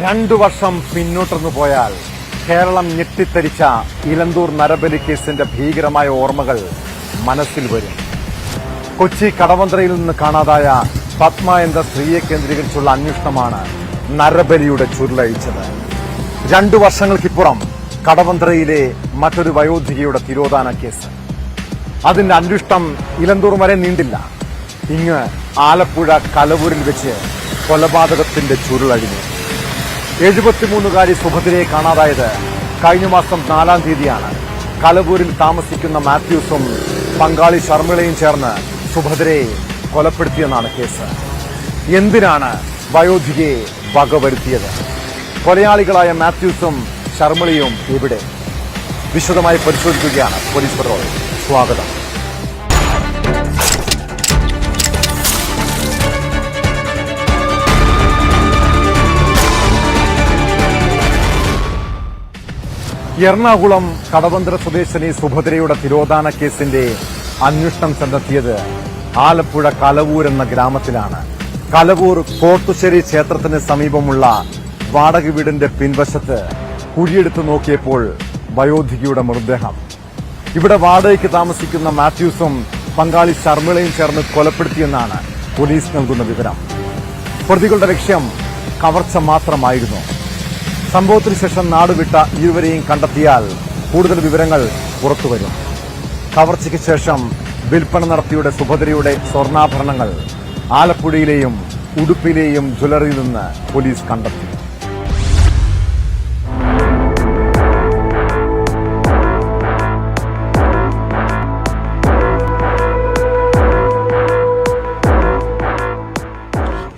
2 വർഷം പിന്നോട്ടൊന്നു പോയാൽ കേരളം ഞെട്ടിത്തരിച്ച ഇലന്തൂർ നരബലി കേസിന്റെ ഭീകരമായ ഓർമ്മകൾ മനസ്സിൽ വരും. കൊച്ചി കടവന്ത്രയിൽ നിന്ന് കാണാതായ പത്മ എന്ന സ്ത്രീയെ കേന്ദ്രീകരിച്ചുള്ള അന്വേഷണമാണ് നരബലിയുടെ ചുരുളഴിച്ചത്. 2 വർഷങ്ങൾക്കിപ്പുറം കടവന്ത്രയിലെ മറ്റൊരു വയോധികയുടെ തിരോധാന കേസ്. അതിന്റെ അന്വേഷണം ഇലന്തൂർ വരെ നീണ്ടില്ല. ഇങ്ങ് ആലപ്പുഴ കലവൂരിൽ വെച്ച് കൊലപാതകത്തിന്റെ ചുരുളഴിഞ്ഞു. 73കാരി സുഭദ്രയെ കാണാതായത് കഴിഞ്ഞ മാസം 4-ാം തീയതിയാണ്. കലവൂരിൽ താമസിക്കുന്ന മാത്യൂസും പങ്കാളി ശർമിളയും ചേർന്ന് സുഭദ്രയെ കൊലപ്പെടുത്തിയെന്നാണ് കേസ്. എന്തിനാണ് വയോധികയെ വകവരുത്തിയത്? കൊലയാളികളായ മാത്യൂസും ശർമിളയും എവിടെ? വിശദമായി പരിശോധിക്കുകയാണ് പോലീസ് പട്രോൾ. സ്വാഗതം. എറണാകുളം കടവന്ത്ര സ്വദേശിനി സുഭദ്രയുടെ തിരോധാന കേസിന്റെ അന്വേഷണം ചെന്നെത്തിയത് ആലപ്പുഴ കലവൂർ എന്ന ഗ്രാമത്തിലാണ്. കലവൂർ കോർട്ടുശ്ശേരി ക്ഷേത്രത്തിന് സമീപമുള്ള വാടക വീടിന്റെ പിൻവശത്ത് കുഴിയെടുത്ത് നോക്കിയപ്പോൾ വയോധികയുടെ മൃതദേഹം. ഇവിടെ വാടകയ്ക്ക് താമസിക്കുന്ന മാത്യൂസും പങ്കാളി ശർമിളയും ചേർന്ന് കൊലപ്പെടുത്തിയെന്നാണ് പോലീസ് നൽകുന്ന വിവരം. പ്രതികളുടെ ലക്ഷ്യം കവർച്ച മാത്രമായിരുന്നു. സംഭവത്തിന് ശേഷം നാടുവിട്ട ഇരുവരെയും കണ്ടെത്തിയാൽ കൂടുതൽ വിവരങ്ങൾ പുറത്തുവരും. കവർച്ചയ്ക്ക് ശേഷം വിൽപ്പന നടത്തിയുടെ സുഭദ്രയുടെ സ്വർണ്ണാഭരണങ്ങൾ ആലപ്പുഴയിലെയും ഉടുപ്പിലെയും ജ്വല്ലറിയിൽ നിന്ന് പോലീസ് കണ്ടെത്തി.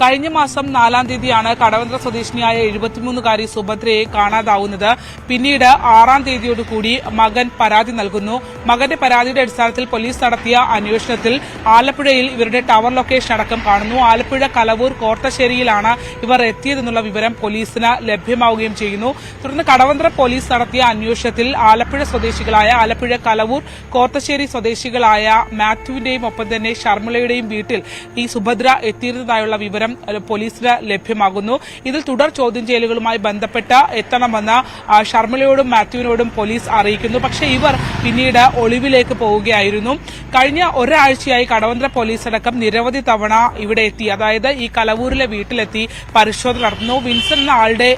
കഴിഞ്ഞ മാസം 4-ാം തീയതിയാണ് കടവന്ത്ര സ്വദേശിനിയായ 73കാരി സുഭദ്രയെ കാണാതാവുന്നത്. പിന്നീട് 6-ാം തീയതിയോടുകൂടി മകൻ പരാതി നൽകുന്നു. മകന്റെ പരാതിയുടെ അടിസ്ഥാനത്തിൽ പോലീസ് നടത്തിയ അന്വേഷണത്തിൽ ആലപ്പുഴയിൽ ഇവരുടെ ടവർ ലൊക്കേഷൻ അടക്കം കാണുന്നു. ആലപ്പുഴ കലവൂർ കോർട്ടശ്ശേരിയിലാണ് ഇവർ എത്തിയതെന്നുള്ള വിവരം പോലീസിന് ലഭ്യമാവുകയും ചെയ്യുന്നു. തുടർന്ന് കടവന്ത്ര പോലീസ് നടത്തിയ അന്വേഷണത്തിൽ ആലപ്പുഴ കലവൂർ കോർട്ടശ്ശേരി സ്വദേശികളായ മാത്യുവിന്റെയും ഒപ്പം തന്നെ ശർമിളയുടെയും വീട്ടിൽ ഈ സുഭദ്ര എത്തിയിരുന്നതായുള്ള വിവരം പോലീസിന് ലഭ്യമാകുന്നു. ഇതിൽ തുടർ ചോദ്യം ചെയ്യലുകളുമായി ബന്ധപ്പെട്ട് എത്തണമെന്ന് ശർമിളയോടും മാത്യുവിനോടും പോലീസ് അറിയിക്കുന്നു. പക്ഷേ ഇവർ പിന്നീട് ഒളിവിലേക്ക് പോവുകയായിരുന്നു. കഴിഞ്ഞ ഒരാഴ്ചയായി കടവന്ത്ര പോലീസ് അടക്കം നിരവധി തവണ ഇവിടെ എത്തി, അതായത് ഈ കലവൂരിലെ വീട്ടിലെത്തി പരിശോധന നടത്തുന്നു. വിൻസൻ എന്ന ആളുടെ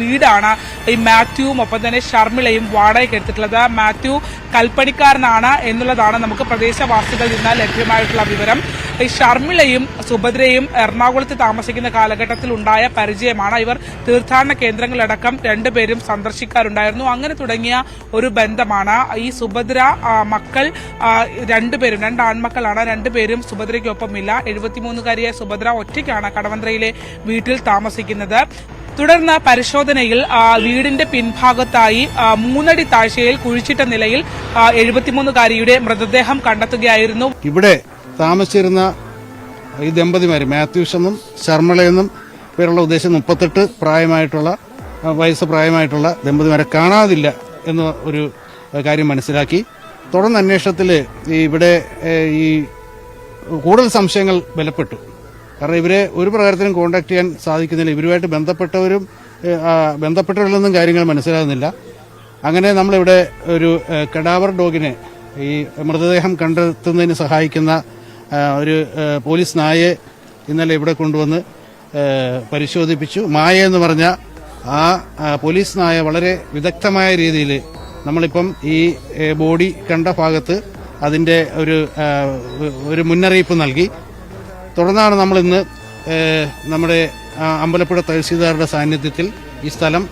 വീടാണ് ഈ മാത്യുവും ഒപ്പം തന്നെ ശർമിളയും വാടകയ്ക്ക് എടുത്തിട്ടുള്ളത്. മാത്യു കൽപ്പണിക്കാരനാണ് എന്നുള്ളതാണ് നമുക്ക് പ്രദേശവാസികളിൽ നിന്ന് ലഭ്യമായിട്ടുള്ള വിവരം. ഈ ശർമിളയും സുഭദ്രയും എറണാകുളത്ത് താമസിക്കുന്ന കാലഘട്ടത്തിൽ ഉണ്ടായ പരിചയമാണ്. ഇവർ തീർത്ഥാടന കേന്ദ്രങ്ങളടക്കം രണ്ടുപേരും സന്ദർശിക്കാറുണ്ടായിരുന്നു. അങ്ങനെ തുടങ്ങിയ ഒരു ബന്ധമാണ്. ഈ സുഭദ്ര മക്കൾ രണ്ടുപേരും 2 ആൺമക്കളാണ്. രണ്ടുപേരും സുഭദ്രയ്ക്കൊപ്പമില്ല. 73കാരിയായ സുഭദ്ര ഒറ്റയ്ക്കാണ് കടവന്ത്രയിലെ വീട്ടിൽ താമസിക്കുന്നത്. തുടർന്ന് പരിശോധനയിൽ വീടിന്റെ പിൻഭാഗത്തായി 3 അടി താഴ്ചയിൽ കുഴിച്ചിട്ട നിലയിൽ 73കാരിയുടെ മൃതദേഹം കണ്ടെത്തുകയായിരുന്നു. ഇവിടെ താമസിച്ചിരുന്ന ഈ ദമ്പതിമാർ മാത്യൂസ് എന്നും ശർമിളയെന്നും പേരുള്ള ഉദ്ദേശം 38 വയസ്സ് പ്രായമായിട്ടുള്ള ദമ്പതിമാരെ കാണാതില്ല എന്ന ഒരു കാര്യം മനസ്സിലാക്കി. തുടർന്ന് അന്വേഷണത്തിൽ ഇവിടെ ഈ കൂടുതൽ സംശയങ്ങൾ ബലപ്പെട്ടു. കാരണം ഇവരെ ഒരു പ്രകാരത്തിലും കോൺടാക്ട് ചെയ്യാൻ സാധിക്കുന്നില്ല. ഇവരുമായിട്ട് ബന്ധപ്പെട്ടവരിലൊന്നും കാര്യങ്ങൾ മനസ്സിലാകുന്നില്ല. അങ്ങനെ നമ്മളിവിടെ ഒരു കഡാവർ ഡോഗിനെ ഈ മൃതദേഹം കണ്ടെത്തുന്നതിന് സഹായിക്കുന്ന ഒരു പോലീസ് നായയെ ഇന്നലെ ഇവിടെ കൊണ്ടുവന്ന് പരിശോധിപ്പിച്ചു. മായ എന്ന് പറഞ്ഞ ആ പോലീസ് നായ വളരെ വിദഗ്ധമായ രീതിയിൽ നമ്മളിപ്പം ഈ ബോഡി കണ്ട ഭാഗത്ത് അതിന്റെ ഒരു മുന്നറിയിപ്പ് നൽകി. തുടർന്നാണ് നമ്മളിന്ന് നമ്മുടെ അമ്പലപ്പുഴ തഹസീൽദാരുടെ സാന്നിധ്യത്തിൽ ഈ സ്ഥലം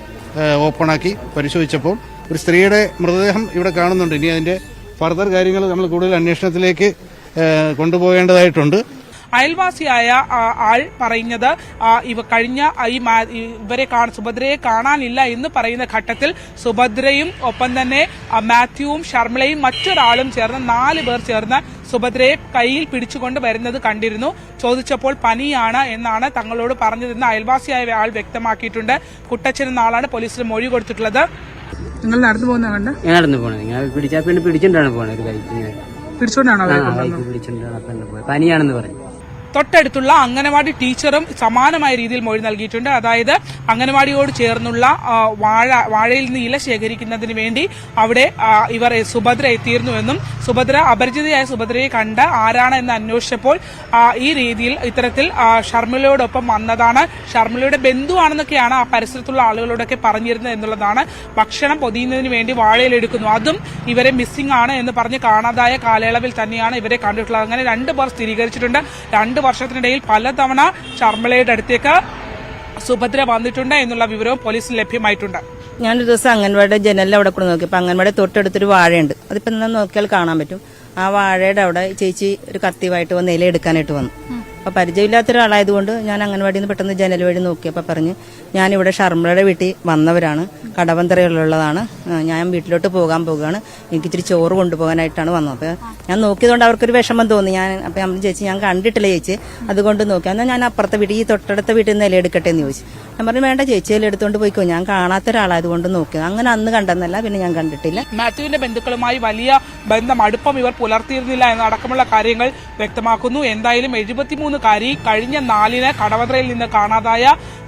ഓപ്പണാക്കി പരിശോധിച്ചപ്പോൾ ഒരു സ്ത്രീയുടെ മൃതദേഹം ഇവിടെ കാണുന്നുണ്ട്. ഇനി അതിന്റെ ഫർദർ കാര്യങ്ങൾ നമ്മൾ കൂടുതൽ അന്വേഷണത്തിലേക്ക് കൊണ്ടുപോകേണ്ടതായിട്ടുണ്ട്. അയൽവാസിയായ ആൾ പറയുന്നത് സുഭദ്രയെ കാണാനില്ല എന്ന് പറയുന്ന ഘട്ടത്തിൽ സുഭദ്രയും ഒപ്പം തന്നെ മാത്യുവും ശർമിളയും മറ്റൊരാളും ചേർന്ന് 4 പേർ ചേർന്ന് സുഭദ്രയെ കയ്യിൽ പിടിച്ചുകൊണ്ട് വരുന്നത് കണ്ടിരുന്നു. ചോദിച്ചപ്പോൾ പനിയാണ് എന്നാണ് തങ്ങളോട് പറഞ്ഞതെന്ന് അയൽവാസിയായ ആൾ വ്യക്തമാക്കിയിട്ടുണ്ട്. കുട്ടച്ചൻ എന്ന ആളാണ് പോലീസിന് മൊഴി കൊടുത്തിട്ടുള്ളത്. നിങ്ങൾ നടന്നു പോകുന്ന കണ്ട് നടന്നു പോണത് പിടിച്ചിട്ടാണ് പോണത്. പിടിച്ചോണ്ടാണോ പനിയാണെന്ന് പറഞ്ഞു. തൊട്ടടുത്തുള്ള അംഗനവാടി ടീച്ചറും സമാനമായ രീതിയിൽ മൊഴി നൽകിയിട്ടുണ്ട്. അതായത് അംഗനവാടിയോട് ചേർന്നുള്ള വാഴയിൽ നിന്ന് ഇല ശേഖരിക്കുന്നതിന് വേണ്ടി അവിടെ ഇവർ സുഭദ്ര എത്തിയിരുന്നുവെന്നും അപരിചിതയായ സുഭദ്രയെ കണ്ട് ആരാണ് എന്ന് അന്വേഷിച്ചപ്പോൾ ഈ രീതിയിൽ ഇത്തരത്തിൽ ഷർമിളയോടൊപ്പം വന്നതാണ്, ഷർമിളയുടെ ബന്ധുവാണെന്നൊക്കെയാണ് ആ പരിസരത്തുള്ള ആളുകളോടൊക്കെ പറഞ്ഞിരുന്നത് എന്നുള്ളതാണ്. ഭക്ഷണം പൊതിയുന്നതിന് വേണ്ടി വാഴയിലെടുക്കുന്നു, അതും ഇവരെ മിസ്സിംഗ് ആണ് എന്ന് പറഞ്ഞ് കാണാതായ കാലയളവിൽ തന്നെയാണ് ഇവരെ കണ്ടിട്ടുള്ളത്. അങ്ങനെ 2 പേർ സ്ഥിരീകരിച്ചിട്ടുണ്ട്. 2 വർഷത്തിനിടയിൽ പലതവണ ഷർമിളയുടെ അടുത്തേക്ക് സുഭദ്ര വന്നിട്ടുണ്ട് എന്നുള്ള വിവരവും പോലീസിന് ലഭ്യമായിട്ടുണ്ട്. ഞാനൊരു ദിവസം അംഗൻവാടിയുടെ ജനലിൽ അവിടെ കൂടെ നോക്കിയപ്പോൾ അംഗൻവാടി തൊട്ടടുത്തൊരു വാഴയുണ്ട്. അതിപ്പോ നോക്കിയാൽ കാണാൻ പറ്റും. ആ വാഴയുടെ അവിടെ ചേച്ചി ഒരു കത്തിയുമായിട്ട് വന്ന് ഇല എടുക്കാനായിട്ട് വന്നു. അപ്പൊ പരിചയമില്ലാത്ത ഒരാളായതുകൊണ്ട് ഞാൻ അംഗൻവാടിയിൽ നിന്ന് പെട്ടെന്ന് ജനൽ വഴി നോക്കിയപ്പോൾ പറഞ്ഞ് ഞാനിവിടെ ഷർമിളയുടെ വീട്ടിൽ വന്നവരാണ്, കടവന്തറയിലുള്ളതാണ്, ഞാൻ വീട്ടിലോട്ട് പോകാൻ പോകുകയാണ്, എനിക്ക് ഇച്ചിരി ചോറ് കൊണ്ടുപോകാനായിട്ടാണ് വന്നത്. അപ്പൊ ഞാൻ നോക്കിയതുകൊണ്ട് അവർക്കൊരു വിഷമം തോന്നി. അപ്പൊ ഞാൻ ചേച്ചി ഞാൻ കണ്ടിട്ടില്ല ചേച്ചി, അതുകൊണ്ട് നോക്കി. എന്നാൽ ഞാൻ അപ്പുറത്തെ വീട്ടിൽ ഈ തൊട്ടടുത്ത വീട്ടിൽ നിന്ന് ഇല എടുക്കട്ടെ എന്ന് ചോദിച്ചു. ഞാൻ പറഞ്ഞു വേണ്ട ചേച്ചി ഇല എടുത്തോണ്ട് പോയിക്കോ, ഞാൻ കാണാത്ത ഒരാളായതുകൊണ്ട് നോക്കി. അങ്ങനെ അന്ന് കണ്ടെന്നല്ല, പിന്നെ ഞാൻ കണ്ടിട്ടില്ല. മാത്യുവിന്റെ ബന്ധുക്കളുമായി വലിയ ബന്ധം അടുപ്പം ഇവർ പുലർത്തിയിരുന്നില്ല എന്നടക്കമുള്ള കാര്യങ്ങൾ വ്യക്തമാക്കുന്നു. എന്തായാലും 73കാരി കഴിഞ്ഞ 4-ന് കടവന്ത്രയിൽ നിന്ന് കാണാതായ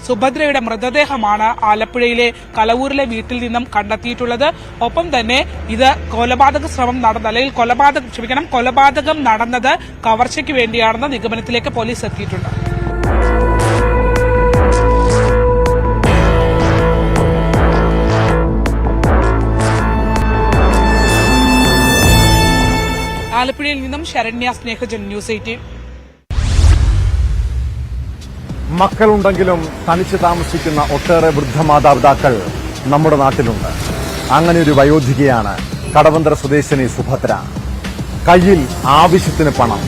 സുഭദ്രയുടെ മൃതദേഹമാണ് ആലപ്പുഴയിലെ കലവൂരിലെ വീട്ടിൽ നിന്നും കണ്ടെത്തിയിട്ടുള്ളത്. ഒപ്പം തന്നെ ഇത് കൊലപാതക ശ്രമം നടന്ന അല്ലെങ്കിൽ കൊലപാതകം നടന്നത് കവർച്ചയ്ക്ക് വേണ്ടിയാണെന്ന നിഗമനത്തിലേക്ക് പോലീസ് എത്തിയിട്ടുണ്ട്. ആലപ്പുഴയിൽ നിന്നും ശരണ്യ സ്നേഹജൻ, ന്യൂസ് 18. മക്കളുണ്ടെങ്കിലും തനിച്ച് താമസിക്കുന്ന ഒട്ടേറെ വൃദ്ധമാതാപിതാക്കൾ നമ്മുടെ നാട്ടിലുണ്ട്. അങ്ങനെ ഒരു വയോധികയാണ് കടവന്തറ സ്വദേശിനി സുഭദ്ര. കയ്യിൽ ആവശ്യത്തിന് പണം,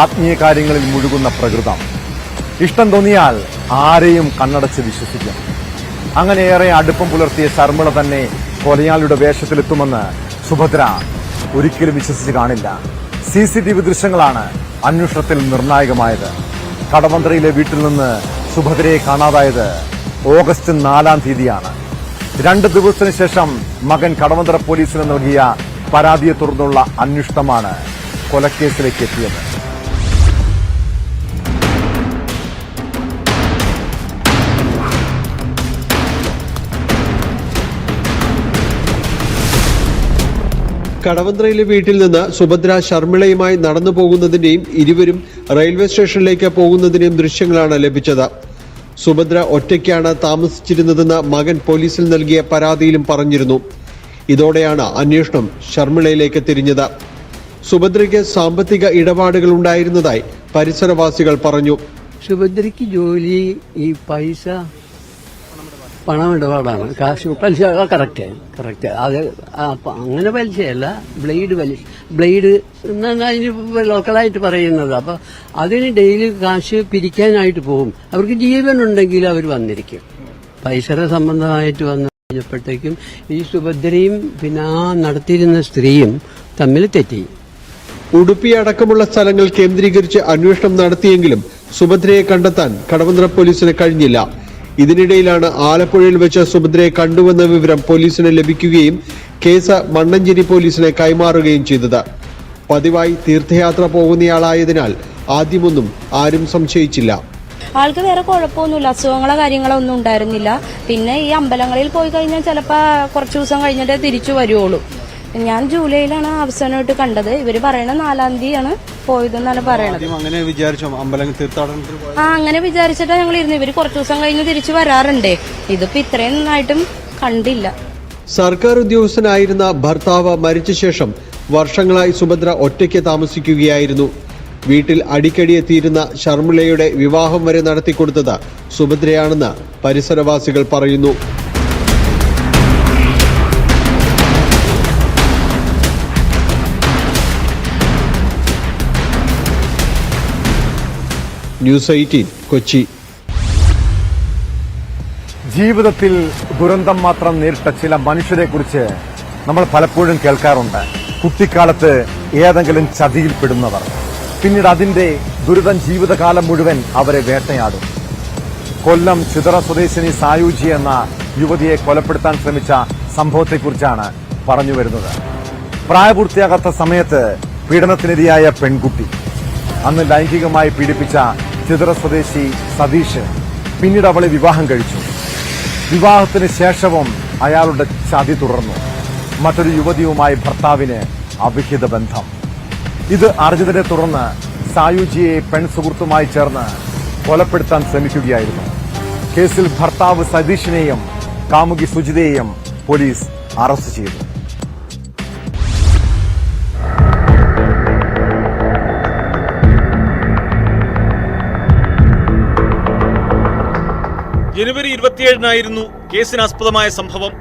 ആത്മീയ കാര്യങ്ങളിൽ മുഴുകുന്ന പ്രകൃതം, ഇഷ്ടം തോന്നിയാൽ ആരെയും കണ്ണടച്ച് വിശ്വസിക്കും. അങ്ങനെയേറെ അടുപ്പം പുലർത്തിയ ശർമിള തന്നെ കൊലയാളിയുടെ വേഷത്തിലെത്തുമെന്ന് സുഭദ്ര ഒരിക്കലും വിശ്വസിച്ച് കാണില്ല. CCTV ദൃശ്യങ്ങളാണ് അന്വേഷണത്തിൽ നിർണായകമായത്. കടവന്ത്രയിലെ വീട്ടിൽ നിന്ന് സുഭദ്രയെ കാണാതായത് ഓഗസ്റ്റ് 4-ാം തീയതിയാണ്. 2 ദിവസത്തിന് ശേഷം മകൻ കടവന്തറ പോലീസിന് നൽകിയ പരാതിയെ തുടർന്നുള്ള അന്വേഷണമാണ് കൊലക്കേസിലേക്ക് എത്തിയത്. കടവന്ത്രയിലെ വീട്ടിൽ നിന്ന് സുഭദ്ര ഷർമിളയുമായി നടന്നു പോകുന്നതിന്റെയും ഇരുവരും റെയിൽവേ സ്റ്റേഷനിലേക്ക് പോകുന്നതിന്റെയും ദൃശ്യങ്ങളാണ് ലഭിച്ചത്. സുഭദ്ര ഒറ്റയ്ക്കാണ് താമസിച്ചിരുന്നതെന്ന് മകൻ പോലീസിൽ നൽകിയ പരാതിയിലും പറഞ്ഞിരുന്നു. ഇതോടെയാണ് അന്വേഷണം ഷർമിളയിലേക്ക് തിരിഞ്ഞത്. സുഭദ്രയ്ക്ക് സാമ്പത്തിക ഇടപാടുകൾ ഉണ്ടായിരുന്നതായി പരിസരവാസികൾ പറഞ്ഞു. സുഭദ്രയ്ക്ക് ജോലി, ഈ പൈസ പണമിടപാടാണ്, കാശ് പലിശ കറക്റ്റ്. അത് അങ്ങനെ പലിശയല്ല, ബ്ലേഡ് എന്നാണ് അതിന് ലോക്കലായിട്ട് പറയുന്നത്. അപ്പൊ അതിന് ഡെയിലി കാശ് പിരിക്കാനായിട്ട് പോകും. അവർക്ക് ജീവനുണ്ടെങ്കിൽ അവർ വന്നിരിക്കും. പൈസയുടെ സംബന്ധമായിട്ട് വന്നു കഴിഞ്ഞപ്പോഴത്തേക്കും ഈ സുഭദ്രയും പിന്നെ ആ നടത്തിയിരുന്ന സ്ത്രീയും തമ്മിൽ തെറ്റി. ഉടുപ്പി അടക്കമുള്ള സ്ഥലങ്ങൾ കേന്ദ്രീകരിച്ച് അന്വേഷണം നടത്തിയെങ്കിലും സുഭദ്രയെ കണ്ടെത്താൻ കടവന്തറ പോലീസിന് കഴിഞ്ഞില്ല. ഇതിനിടയിലാണ് ആലപ്പുഴയിൽ വെച്ച് സുഭദ്രയെ കണ്ടുവെന്ന വിവരം പോലീസിന് ലഭിക്കുകയും കേസ് മണ്ണഞ്ചേരി പോലീസിനെ കൈമാറുകയും ചെയ്തത്. പതിവായി തീർത്ഥയാത്ര പോകുന്നയാളായതിനാൽ ആദ്യമൊന്നും ആരും സംശയിച്ചില്ല. ആൾക്ക് വേറെ കുഴപ്പമൊന്നുമില്ല, അസുഖങ്ങളോ കാര്യങ്ങളോ ഒന്നും ഉണ്ടായിരുന്നില്ല. പിന്നെ ഈ അമ്പലങ്ങളിൽ പോയി കഴിഞ്ഞാൽ ചിലപ്പോൾ കുറച്ച് ദിവസം കഴിഞ്ഞിട്ടേ തിരിച്ചു വരുവുള്ളൂ. ഞാൻ ജൂലൈയിലാണ് അവസാനമായിട്ട് കണ്ടത്. ഇവര് പറയണ 4-ാം തീയതിയാണ് പോയതെന്നാണ് പറയണത്. അങ്ങനെ വിചാരിച്ചോ അമ്പലം തീർത്ഥാടനത്തിൽ? അങ്ങനെ വിചാരിച്ചിട്ടാ ഞങ്ങൾ ഇരുന്നു. ഇവര് കുറച്ചു ദിവസം കഴിഞ്ഞ് തിരിച്ചു വരാറുണ്ടേ. ഇതിപ്പോ ഇത്രയും നന്നായിട്ടും കണ്ടില്ല. സർക്കാർ ഉദ്യോഗസ്ഥനായിരുന്ന ഭർത്താവ് മരിച്ച ശേഷം വർഷങ്ങളായി സുഭദ്ര ഒറ്റയ്ക്ക് താമസിക്കുകയായിരുന്നു. വീട്ടിൽ അടിക്കടി എത്തിയിരുന്ന ഷർമിളയുടെ വിവാഹം വരെ നടത്തിക്കൊടുത്തത് സുഭദ്രയാണെന്ന് പരിസരവാസികൾ പറയുന്നു. ന്യൂസ് 18 കൊച്ചി. ജീവിതത്തിൽ ദുരന്തം മാത്രം നേരിട്ട ചില മനുഷ്യരെക്കുറിച്ച് നമ്മൾ പലപ്പോഴും കേൾക്കാറുണ്ട്. കുട്ടിക്കാലത്ത് ഏതെങ്കിലും ചതിയിൽപ്പെടുന്നവർ, പിന്നീട് അതിന്റെ ദുരിതം ജീവിതകാലം മുഴുവൻ അവരെ വേട്ടയാടും. കൊല്ലം ചിതറ സ്വദേശിനി സായൂജി എന്ന യുവതിയെ കൊലപ്പെടുത്താൻ ശ്രമിച്ച സംഭവത്തെക്കുറിച്ചാണ് പറഞ്ഞു വരുന്നത്. പ്രായപൂർത്തിയാകാത്ത സമയത്ത് പീഡനത്തിനിരയായ പെൺകുട്ടി അന്ന് ലൈംഗികമായി പീഡിപ്പിച്ച ചിതറ സ്വദേശി സതീഷ് പിന്നീട് അവളെ വിവാഹം കഴിച്ചു. വിവാഹത്തിന് ശേഷവും അയാളുടെ ചതി തുടർന്നു. മറ്റൊരു യുവതിയുമായി ഭർത്താവിന് അവിഹിത ബന്ധം. ഇത് അറിഞ്ഞതിനെ തുടർന്ന് സായുജിയെ പെൺസുഹൃത്തുമായി ചേർന്ന് കൊലപ്പെടുത്താൻ ശ്രമിക്കുകയായിരുന്നു. കേസിൽ ഭർത്താവ് സതീഷിനെയും കാമുകി സുജിതയെയും പോലീസ് അറസ്റ്റ് ചെയ്തു. ജനുവരി 27-നായിരുന്നു കേസിനാസ്പദമായ സംഭവം.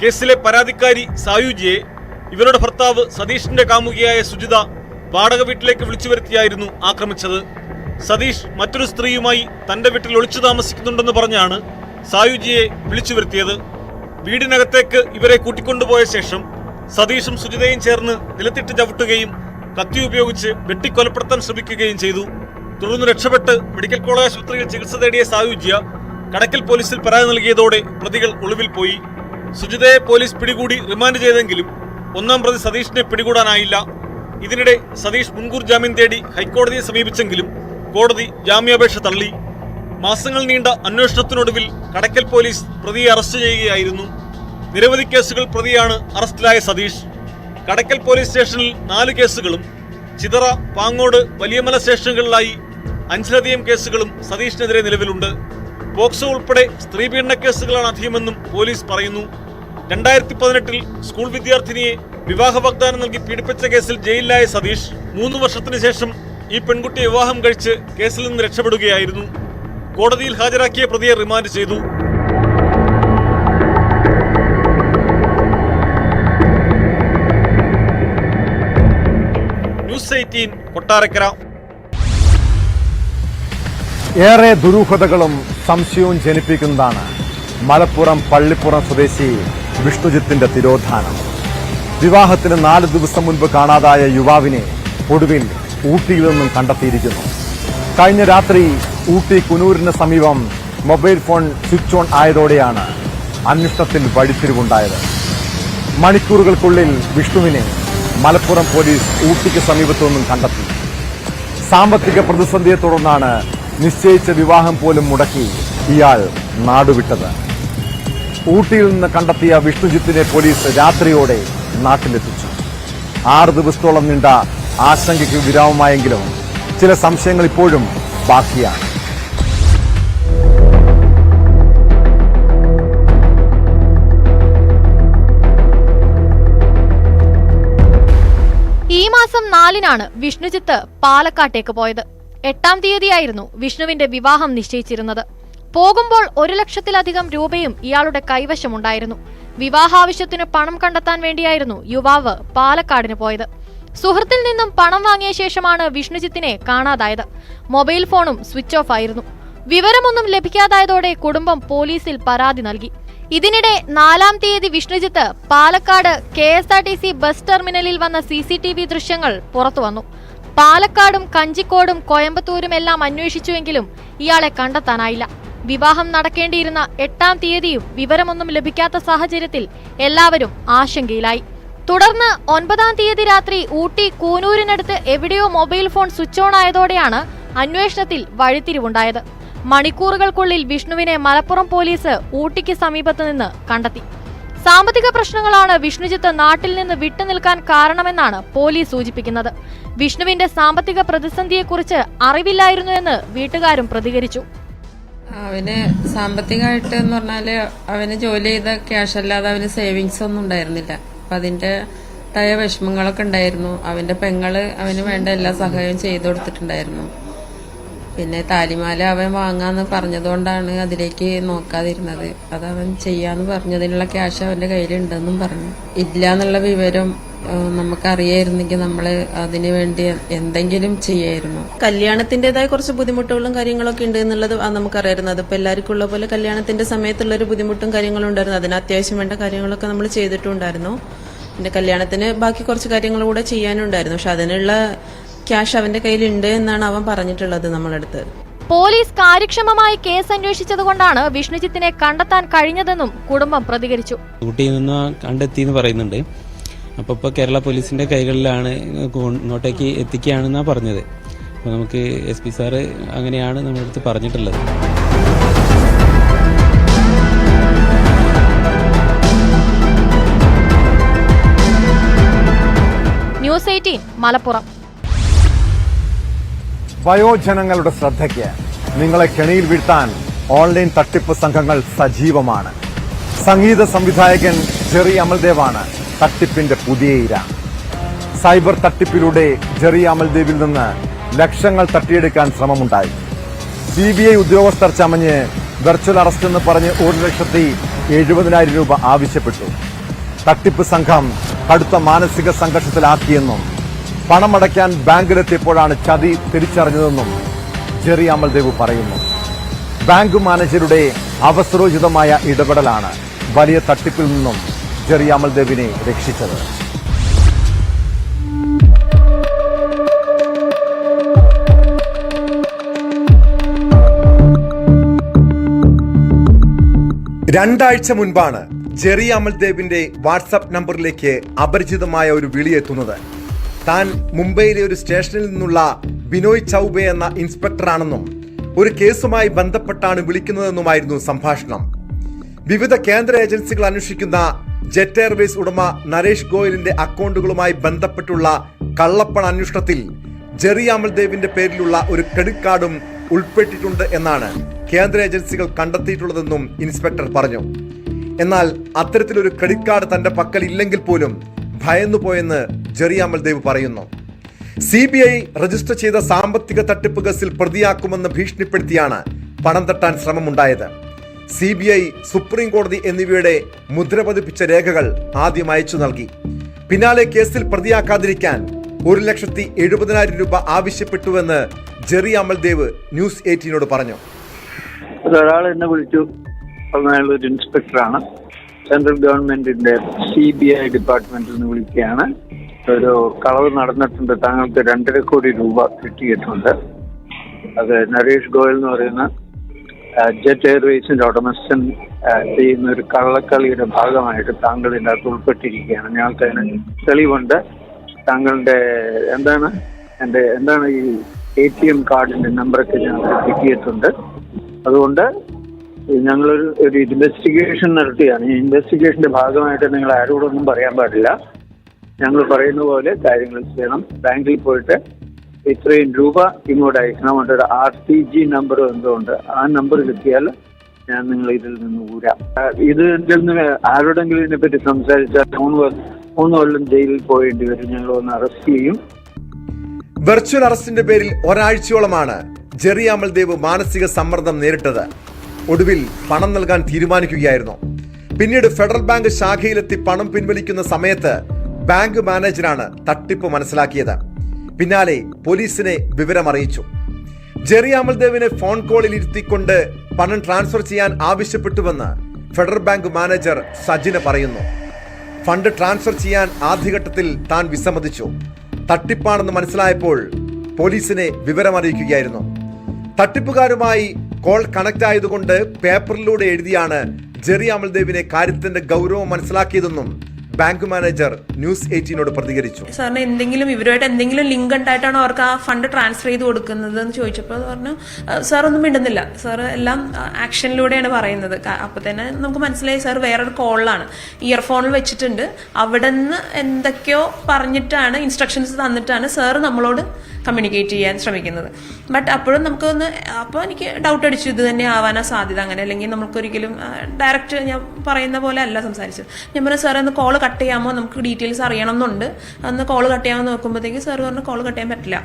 കേസിലെ പരാതിക്കാരി സായുജിയെ ഇവരുടെ ഭർത്താവ് സതീഷിന്റെ കാമുകിയായ സുജിത വാടക വീട്ടിലേക്ക് വിളിച്ചു വരുത്തിയായിരുന്നു ആക്രമിച്ചത്. സതീഷ് മറ്റൊരു സ്ത്രീയുമായി തന്റെ വീട്ടിൽ ഒളിച്ചു താമസിക്കുന്നുണ്ടെന്ന് പറഞ്ഞാണ് സായുജിയെ വിളിച്ചു വരുത്തിയത്. വീടിനകത്തേക്ക് ഇവരെ കൂട്ടിക്കൊണ്ടുപോയ ശേഷം സതീഷും സുജിതയും ചേർന്ന് നിലത്തിട്ട് ചവിട്ടുകയും കത്തി ഉപയോഗിച്ച് വെട്ടിക്കൊലപ്പെടുത്താൻ ശ്രമിക്കുകയും ചെയ്തു. തുടർന്ന് രക്ഷപ്പെട്ട് മെഡിക്കൽ കോളേജ് ആശുപത്രിയിൽ ചികിത്സ തേടിയ സായുജ്യ കടക്കൽ പോലീസിൽ പരാതി നൽകിയതോടെ പ്രതികൾ ഒളിവിൽ പോയി. സുജിതയെ പോലീസ് പിടികൂടി റിമാൻഡ് ചെയ്തെങ്കിലും ഒന്നാം പ്രതി സതീഷിനെ പിടികൂടാനായില്ല. ഇതിനിടെ സതീഷ് മുൻകൂർ ജാമ്യം തേടി ഹൈക്കോടതിയെ സമീപിച്ചെങ്കിലും കോടതി ജാമ്യാപേക്ഷ തള്ളി. മാസങ്ങൾ നീണ്ട അന്വേഷണത്തിനൊടുവിൽ കടക്കൽ പോലീസ് പ്രതിയെ അറസ്റ്റ് ചെയ്യുകയായിരുന്നു. നിരവധി കേസുകൾ പ്രതിയാണ് അറസ്റ്റിലായ സതീഷ്. കടക്കൽ പോലീസ് സ്റ്റേഷനിൽ 4 കേസുകളും ചിതറ, പാങ്ങോട്, വലിയമല സ്റ്റേഷനുകളിലായി 5ലധികം കേസുകളും സതീഷിനെതിരെ നിലവിലുണ്ട്. പോക്സോ ഉൾപ്പെടെ സ്ത്രീപീഡന കേസുകളാണ് അധികമെന്നും പോലീസ് പറയുന്നു. 2018-ൽ സ്കൂൾ വിദ്യാർത്ഥിനിയെ വിവാഹ വാഗ്ദാനം നൽകി പീഡിപ്പിച്ച കേസിൽ ജയിലിലായ സതീഷ് 3 വർഷത്തിന് ശേഷം ഈ പെൺകുട്ടിയെ വിവാഹം കഴിച്ച് കേസിൽ നിന്ന് രക്ഷപ്പെടുകയായിരുന്നു. കോടതിയിൽ ഹാജരാക്കിയ പ്രതിയെ റിമാൻഡ് ചെയ്തു. ന്യൂസ് 18 കൊട്ടാരക്കര. ഏറെ ദുരൂഹതകളും സംശയവും ജനിപ്പിക്കുന്നതാണ് മലപ്പുറം പള്ളിപ്പുറം സ്വദേശി വിഷ്ണുജിത്തിന്റെ തിരോധാനം. വിവാഹത്തിന് 4 ദിവസം മുൻപ് കാണാതായ യുവാവിനെ ഒടുവിൽ ഊട്ടിയിൽ നിന്നും കണ്ടെത്തിയിരിക്കുന്നു. കഴിഞ്ഞ രാത്രി ഊട്ടി കുനൂരിന് സമീപം മൊബൈൽ ഫോൺ സ്വിച്ച് ഓൺ ആയതോടെയാണ് അന്വേഷണത്തിൽ വഴിത്തിരിവുണ്ടായത്. മണിക്കൂറുകൾക്കുള്ളിൽ വിഷ്ണുവിനെ മലപ്പുറം പോലീസ് ഊട്ടിക്ക് സമീപത്തു നിന്നും കണ്ടെത്തി. സാമ്പത്തിക പ്രതിസന്ധിയെ തുടർന്നാണ് നിശ്ചയിച്ച വിവാഹം പോലും മുടക്കി ഇയാൾ നാടുവിട്ടത്. ഊട്ടിയിൽ നിന്ന് കണ്ടെത്തിയ വിഷ്ണുജിത്തിനെ പോലീസ് രാത്രിയോടെ നാട്ടിലെത്തിച്ചു. 6 ദിവസത്തോളം നീണ്ട ആശങ്കയ്ക്ക് വിരാമമായെങ്കിലും ചില സംശയങ്ങൾ ഇപ്പോഴും ബാക്കിയാണ്. ഈ മാസം 4-നാണ് വിഷ്ണുജിത്ത് പാലക്കാട്ടേക്ക് പോയത്. 8-ാം തീയതിയായിരുന്നു വിഷ്ണുവിന്റെ വിവാഹം നിശ്ചയിച്ചിരുന്നത്. പോകുമ്പോൾ 1 ലക്ഷത്തിലധികം രൂപയും ഇയാളുടെ കൈവശമുണ്ടായിരുന്നു. വിവാഹാവശ്യത്തിന് പണം കണ്ടെത്താൻ വേണ്ടിയായിരുന്നു യുവാവ് പാലക്കാടിന് പോയത്. സുഹൃത്തിൽ നിന്നും പണം വാങ്ങിയ ശേഷമാണ് വിഷ്ണുജിത്തിനെ കാണാതായത്. മൊബൈൽ ഫോണും സ്വിച്ച് ഓഫ് ആയിരുന്നു. വിവരമൊന്നും ലഭിക്കാതായതോടെ കുടുംബം പോലീസിൽ പരാതി നൽകി. ഇതിനിടെ 4-ാം തീയതി വിഷ്ണുജിത്ത് പാലക്കാട് KSRTC ബസ് ടെർമിനലിൽ വന്ന CCTV ദൃശ്യങ്ങൾ പുറത്തുവന്നു. പാലക്കാടും കഞ്ചിക്കോടും കോയമ്പത്തൂരും എല്ലാം അന്വേഷിച്ചുവെങ്കിലും ഇയാളെ കണ്ടെത്താനായില്ല. വിവാഹം നടക്കേണ്ടിയിരുന്ന 8-ാം തീയതിയും വിവരമൊന്നും ലഭിക്കാത്ത സാഹചര്യത്തിൽ എല്ലാവരും ആശങ്കയിലായി. തുടർന്ന് 9-ാം തീയതി രാത്രി ഊട്ടി കൂനൂരിനടുത്ത് എവിടെയോ മൊബൈൽ ഫോൺ സ്വിച്ച് ഓൺ ആയതോടെയാണ് അന്വേഷണത്തിൽ വഴിത്തിരിവുണ്ടായത്. മണിക്കൂറുകൾക്കുള്ളിൽ വിഷ്ണുവിനെ മലപ്പുറം പോലീസ് ഊട്ടിക്ക് സമീപത്ത് നിന്ന് കണ്ടെത്തി. സാമ്പത്തിക പ്രശ്നങ്ങളാണ് വിഷ്ണുജിത്ത് നാട്ടിൽ നിന്ന് വിട്ടുനിൽക്കാൻ കാരണമെന്നാണ് പോലീസ് സൂചിപ്പിക്കുന്നത്. വിഷ്ണുവിന്റെ സാമ്പത്തിക പ്രതിസന്ധിയെക്കുറിച്ച് അറിവില്ലായിരുന്നു എന്ന് വീട്ടുകാരും പ്രതികരിച്ചു. അവന് സാമ്പത്തികമായിട്ട് എന്ന് പറഞ്ഞാല് അവന് ജോലി ചെയ്ത ക്യാഷ് അല്ലാതെ അവന് സേവിങ്സ് ഒന്നും ഉണ്ടായിരുന്നില്ല. അപ്പൊ അതിന്റേതായ വിഷമങ്ങളൊക്കെ ഉണ്ടായിരുന്നു. അവന്റെ പെങ്ങള് അവന് വേണ്ട എല്ലാ സഹായവും ചെയ്തു കൊടുത്തിട്ടുണ്ടായിരുന്നു. പിന്നെ താലിമാല അവൻ വാങ്ങാന്ന് പറഞ്ഞതുകൊണ്ടാണ് അതിലേക്ക് നോക്കാതിരുന്നത്. അത് അവൻ ചെയ്യാന്ന് പറഞ്ഞതിനുള്ള ക്യാഷ് അവന്റെ കയ്യിലുണ്ടെന്നും പറഞ്ഞു. ഇല്ല എന്നുള്ള വിവരം നമുക്കറിയായിരുന്നെങ്കിൽ നമ്മള് അതിനു വേണ്ടി എന്തെങ്കിലും ചെയ്യായിരുന്നു. കല്യാണത്തിന്റേതായ കുറച്ച് ബുദ്ധിമുട്ടുകളും കാര്യങ്ങളൊക്കെ ഉണ്ട് എന്നുള്ളത് നമുക്കറിയായിരുന്നു. അതിപ്പോ എല്ലാവർക്കും ഉള്ള പോലെ കല്യാണത്തിന്റെ സമയത്തുള്ള ഒരു ബുദ്ധിമുട്ടും കാര്യങ്ങളും ഉണ്ടായിരുന്നു. അതിന് അത്യാവശ്യം വേണ്ട കാര്യങ്ങളൊക്കെ നമ്മൾ ചെയ്തിട്ടുണ്ടായിരുന്നു. പിന്നെ കല്യാണത്തിന് ബാക്കി കുറച്ച് കാര്യങ്ങൾ കൂടെ ചെയ്യാനുണ്ടായിരുന്നു. പക്ഷെ അതിനുള്ള ക്യാഷ് അവന്റെ കയ്യിലുണ്ട് എന്നാണ് അവൻ പറഞ്ഞിട്ടുള്ളത് നമ്മളടുത്ത്. പോലീസ് കാര്യക്ഷമമായി കേസ് അന്വേഷിച്ചതുകൊണ്ടാണ് വിഷ്ണുജിത്തിനെ കണ്ടെത്താൻ കഴിഞ്ഞതെന്നും കുടുംബം പ്രതികരിച്ചു. ഊട്ടിയിൽ നിന്ന് കണ്ടെത്തിയെന്ന് പറയുന്നുണ്ട്. അപ്പോൾ ഇപ്പോൾ കേരള പോലീസിന്റെ കൈകളിലാണ്, ഇങ്ങോട്ടേക്ക് എത്തിക്കുകയാണെന്നാണ് പറഞ്ഞത്. അപ്പോൾ നമുക്ക് SP സാറ് അങ്ങനെയാണ് നമ്മുടെ അടുത്ത് പറഞ്ഞിട്ടുള്ളത്. ന്യൂസ് 18 മലപ്പുറം. വയോജനങ്ങളുടെ ശ്രദ്ധയ്ക്ക്, നിങ്ങളെ കെണിയിൽ വീഴ്ത്താൻ ഓൺലൈൻ തട്ടിപ്പ് സംഘങ്ങൾ സജീവമാണ്. സംഗീത സംവിധായകൻ ജെറി അമൽദേവാണ് തട്ടിപ്പിന്റെ പുതിയ ഇര. സൈബർ തട്ടിപ്പിലൂടെ ജെറി അമൽദേവിൽ നിന്ന് ലക്ഷങ്ങൾ തട്ടിയെടുക്കാൻ ശ്രമമുണ്ടായി. CBI ഉദ്യോഗസ്ഥർ ചമഞ്ഞ് വെർച്വൽ അറസ്റ്റ് എന്ന് പറഞ്ഞ് 1,70,70,000 രൂപ ആവശ്യപ്പെട്ടു. തട്ടിപ്പ് സംഘം കടുത്ത മാനസിക സംഘർഷത്തിലാക്കിയെന്നും പണമടയ്ക്കാൻ ബാങ്കിലെത്തിയപ്പോഴാണ് ചതി തിരിച്ചറിഞ്ഞതെന്നും ജെറി അമൽദേവ് പറയുന്നു. ബാങ്ക് മാനേജരുടെ അവസരോചിതമായ ഇടപെടലാണ് വലിയ തട്ടിപ്പിൽ നിന്നും ജെറി അമൽദേവിനെ രക്ഷിച്ചത്. രണ്ടാഴ്ച മുൻപാണ് ജെറി അമൽദേവിന്റെ വാട്സാപ്പ് നമ്പറിലേക്ക് അപരിചിതമായ ഒരു വിളി എത്തുന്നത്. താൻ മുംബൈയിലെ ഒരു സ്റ്റേഷനിൽ നിന്നുള്ള ബിനോയ് ചൌബെ എന്ന ഇൻസ്പെക്ടറാണെന്നും ഒരു കേസുമായി ബന്ധപ്പെട്ടാണ് വിളിക്കുന്നതെന്നുമായിരുന്നു സംഭാഷണം. വിവിധ കേന്ദ്ര ഏജൻസികൾ അന്വേഷിക്കുന്ന ജെറ്റ് എയർവേസ് ഉടമ നരേഷ് ഗോയലിന്റെ അക്കൗണ്ടുകളുമായി ബന്ധപ്പെട്ടുള്ള കള്ളപ്പണ അന്വേഷണത്തിൽ ജെറി അമൽദേവിന്റെ പേരിലുള്ള ഒരു ക്രെഡിറ്റ് കാർഡും ഉൾപ്പെട്ടിട്ടുണ്ട് എന്നാണ് കേന്ദ്ര ഏജൻസികൾ കണ്ടെത്തിയിട്ടുള്ളതെന്നും ഇൻസ്പെക്ടർ പറഞ്ഞു. എന്നാൽ അത്തരത്തിലൊരു ക്രെഡിറ്റ് കാർഡ് തന്റെ പക്കൽ ഇല്ലെങ്കിൽ പോലും ഭയന്നുപോയെന്ന് ജെറി അമൽദേവ് പറയുന്നു. CBI രജിസ്റ്റർ ചെയ്ത സാമ്പത്തിക തട്ടിപ്പ് കേസിൽ പ്രതിയാക്കുമെന്ന് ഭീഷണിപ്പെടുത്തിയാണ് പണം തട്ടാൻ ശ്രമമുണ്ടായത്. CBI, സുപ്രീം കോടതി എന്നിവയുടെ മുദ്ര പതിപ്പിച്ച രേഖകൾ ആദ്യം അയച്ചു നൽകി. പിന്നാലെ കേസിൽ പ്രതിയാക്കാതിരിക്കാൻ 1,70,70,000 രൂപ ആവശ്യപ്പെട്ടുവെന്ന് ജെറി അമൽദേവ് ന്യൂസ് 18 പറഞ്ഞു. ഒരാൾ എന്നെ വിളിച്ചു, ഒരു ഇൻസ്പെക്ടറാണ്, സെൻട്രൽ ഗവൺമെന്റിന്റെ CBI ഡിപ്പാർട്ട്മെന്റിൽ നിന്ന് വിളിക്കുകയാണ്. ഒരു കളവ് നടന്നിട്ടുണ്ട്, താങ്കൾക്ക് 2.5 കോടി രൂപ കിട്ടിയിട്ടുണ്ട്. അത് നരേഷ് ഗോയൽ എന്ന് പറയുന്ന ജെറ്റ് എയർവേസിന്റെ ഉടമസ്ഥൻ ചെയ്യുന്ന ഒരു കള്ളക്കളിയുടെ ഭാഗമായിട്ട് താങ്കൾ ഇതിനകത്ത് ഉൾപ്പെട്ടിരിക്കുകയാണ്. ഞങ്ങൾക്ക് അതിന് തെളിവുണ്ട്. താങ്കളുടെ എന്താണ് ഈ ATM കാർഡിന്റെ നമ്പറൊക്കെ ഞങ്ങൾക്ക് കിട്ടിയിട്ടുണ്ട്. അതുകൊണ്ട് ഞങ്ങളൊരു ഇൻവെസ്റ്റിഗേഷൻ നടത്തുകയാണ്. ഈ ഇൻവെസ്റ്റിഗേഷന്റെ ഭാഗമായിട്ട് നിങ്ങൾ ആരോടൊന്നും പറയാൻ പാടില്ല. ഞങ്ങൾ പറയുന്ന പോലെ കാര്യങ്ങൾ ചെയ്യണം. ബാങ്കിൽ പോയിട്ട് ഇത്രയും രൂപ ഇങ്ങോട്ട് അയക്കണം. ഒരു RTG നമ്പർ എന്തുകൊണ്ട് ആ നമ്പർ കിട്ടിയാൽ ഞാൻ നിങ്ങൾ ഇതിൽ നിന്ന് ഊരാം. ഇതിൽ നിന്ന് ആരോടെങ്കിലും ഇതിനെപ്പറ്റി സംസാരിച്ചാൽ 3 കൊല്ലം ജയിലിൽ പോയേണ്ടി വരും. ഞങ്ങൾ ഒന്ന് അറസ്റ്റ് ചെയ്യും. വെർച്വൽ അറസ്റ്റിന്റെ പേരിൽ ഒരാഴ്ചയോളമാണ് ജെറി അമൽദേവ് മാനസിക സമ്മർദ്ദം നേരിട്ടത്. ഒടുവിൽ പണം നൽകാൻ തീരുമാനിക്കുകയായിരുന്നു. പിന്നീട് ഫെഡറൽ ബാങ്ക് ശാഖയിലെത്തി പണം പിൻവലിക്കുന്ന സമയത്ത് ബാങ്ക് മാനേജരാണ് തട്ടിപ്പ് മനസ്സിലാക്കിയത്. പിന്നാലെ പോലീസിനെ വിവരമറിയിച്ചു. ജെറി അമൽദേവിനെ ഫോൺ കോളിൽ ഇരുത്തിക്കൊണ്ട് പണം ട്രാൻസ്ഫർ ചെയ്യാൻ ആവശ്യപ്പെട്ടുവെന്ന് ഫെഡറൽ ബാങ്ക് മാനേജർ സജിന പറയുന്നു. ഫണ്ട് ട്രാൻസ്ഫർ ചെയ്യാൻ ആദ്യഘട്ടത്തിൽ താൻ വിസമ്മതിച്ചു. തട്ടിപ്പാണെന്ന് മനസ്സിലായപ്പോൾ പോലീസിനെ വിവരമറിയിക്കുകയായിരുന്നു. തട്ടിപ്പുകാരുമായി കോൾ കണക്ട് ആയതുകൊണ്ട് പേപ്പറിലൂടെ എഴുതിയാണ് ജെറി അമൽദേവിനെ കാര്യത്തിന്റെ ഗൗരവം മനസ്സിലാക്കിയതെന്നും ബാങ്ക് മാനേജർ ന്യൂസ് 18 പ്രതികരിച്ചു. സാറിന് ഇവരുമായിട്ട് എന്തെങ്കിലും ലിങ്ക് ഉണ്ടായിട്ടാണോ അവർക്ക് ആ ഫണ്ട് ട്രാൻസ്ഫർ ചെയ്ത് കൊടുക്കുന്നത് എന്ന് ചോദിച്ചപ്പോൾ പറഞ്ഞു സാർ ഒന്നും മിണ്ടുന്നില്ല, സാർ എല്ലാം ആക്ഷനിലൂടെയാണ് പറയുന്നത്. അപ്പൊ തന്നെ നമുക്ക് മനസ്സിലായി സാർ വേറൊരു കോളിലാണ്, ഇയർഫോണിൽ വെച്ചിട്ടുണ്ട്, അവിടെ നിന്ന് എന്തൊക്കെയോ പറഞ്ഞിട്ടാണ് ഇൻസ്ട്രക്ഷൻസ് തന്നിട്ടാണ് സാർ നമ്മളോട് കമ്മ്യൂണിക്കേറ്റ് ചെയ്യാൻ ശ്രമിക്കുന്നത്. ബട്ട് അപ്പോഴും അപ്പോൾ എനിക്ക് ഡൗട്ട് അടിച്ചു, ഇത് തന്നെ ആവാനാ സാധ്യത. അങ്ങനെ അല്ലെങ്കിൽ നമുക്കൊരിക്കലും ഡയറക്റ്റ് ഞാൻ പറയുന്ന പോലെ അല്ല സംസാരിച്ചത്. ഞാൻ പറഞ്ഞു സാർ ഒന്ന് കോൾ കട്ട് ചെയ്യാമോ, നമുക്ക് ഡീറ്റെയിൽസ് അറിയണം എന്നുണ്ട്, അന്ന് കോൾ കട്ട് ചെയ്യാമെന്ന് നോക്കുമ്പോഴത്തേക്ക് സാർ പറഞ്ഞു കോൾ കട്ട് ചെയ്യാൻ പറ്റില്ല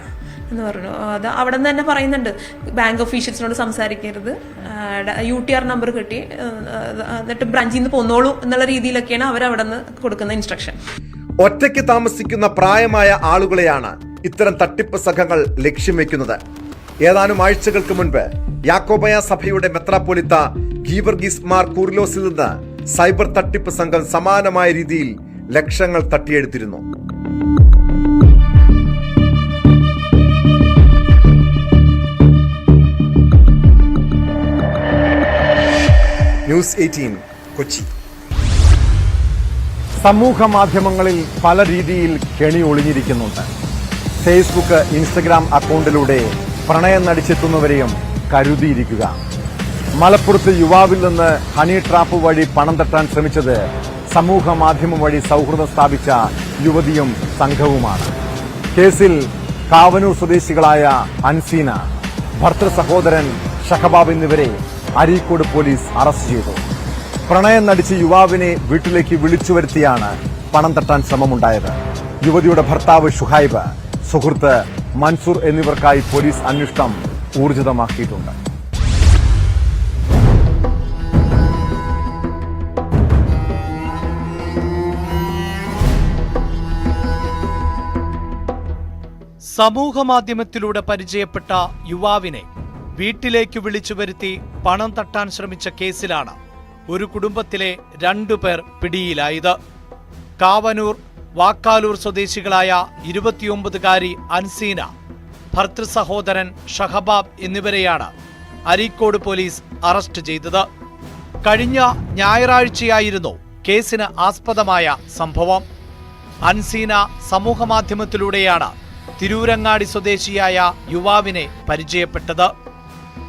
എന്ന് പറഞ്ഞു. അത് അവിടെ നിന്ന് തന്നെ പറയുന്നുണ്ട് ബാങ്ക് ഓഫീഷ്യൽസിനോട് സംസാരിക്കരുത്, UTR നമ്പർ കിട്ടി എന്നിട്ട് ബ്രാഞ്ചിൽ നിന്ന് പോന്നോളൂ എന്നുള്ള രീതിയിലൊക്കെയാണ് അവരവിടെ നിന്ന് കൊടുക്കുന്ന ഇൻസ്ട്രക്ഷൻ. ഒറ്റയ്ക്ക് താമസിക്കുന്ന പ്രായമായ ആളുകളെയാണ് ഇത്തരം തട്ടിപ്പ് സംഘങ്ങൾ ലക്ഷ്യം വെക്കുന്നത്. ഏതാനും ആഴ്ചകൾക്ക് മുൻപ് യാക്കോബയ സഭയുടെ മെത്രാപ്പൊലിത്ത ഗീവർഗീസ് മാർ കൂറിലോസിൽ നിന്ന് സൈബർ തട്ടിപ്പ് സംഘം സമാനമായ രീതിയിൽ ലക്ഷങ്ങൾ തട്ടിയെടുത്തിരുന്നു. ന്യൂസ് 18 കൊച്ചി. സമൂഹ മാധ്യമങ്ങളിൽ പല രീതിയിൽ കെണി ഒളിഞ്ഞിരിക്കുന്നുണ്ട്. ഫേസ്ബുക്ക്, ഇൻസ്റ്റഗ്രാം അക്കൗണ്ടിലൂടെ പ്രണയം നടിച്ചെത്തുന്നവരെയും കരുതിയിരിക്കുക. മലപ്പുറത്ത് യുവാവിൽ നിന്ന് ഹണി ട്രാപ്പ് വഴി പണം തട്ടാൻ ശ്രമിച്ചത് സമൂഹ മാധ്യമം വഴി സൗഹൃദം സ്ഥാപിച്ച യുവതിയും സംഘവുമാണ്. കേസിൽ കാവനൂർ സ്വദേശികളായ അൻസീന, ഭർത്തൃ സഹോദരൻ ഷഹബാബ് എന്നിവരെ അരീക്കോട് പോലീസ് അറസ്റ്റ് ചെയ്തു. പ്രണയം നടിച്ച് യുവാവിനെ വീട്ടിലേക്ക് വിളിച്ചു വരുത്തിയാണ് പണം തട്ടാൻ ശ്രമമുണ്ടായത്. യുവതിയുടെ ഭർത്താവ് ഷുഹൈബ്, സുഹൃത്ത് മൻസൂർ എന്നിവർക്കായി പോലീസ് അന്വേഷണം ഊർജിതമാക്കിയിട്ടുണ്ട്. സമൂഹമാധ്യമത്തിലൂടെ പരിചയപ്പെട്ട യുവാവിനെ വീട്ടിലേക്ക് വിളിച്ചു വരുത്തി പണം തട്ടാൻ ശ്രമിച്ച കേസിലാണ് ഒരു കുടുംബത്തിലെ 2 പേർ പിടിയിലായത്. കാവനൂർ വാക്കാലൂർ സ്വദേശികളായ 29-കാരി അൻസീന, ഭർത്തൃ സഹോദരൻ ഷഹബാബ് എന്നിവരെയാണ് അരീക്കോട് പോലീസ് അറസ്റ്റ് ചെയ്തത്. കഴിഞ്ഞ ഞായറാഴ്ചയായിരുന്നു കേസിന് ആസ്പദമായ സംഭവം. അൻസീന സമൂഹമാധ്യമത്തിലൂടെയാണ് തിരൂരങ്ങാടി സ്വദേശിയായ യുവാവിനെ പരിചയപ്പെട്ടത്.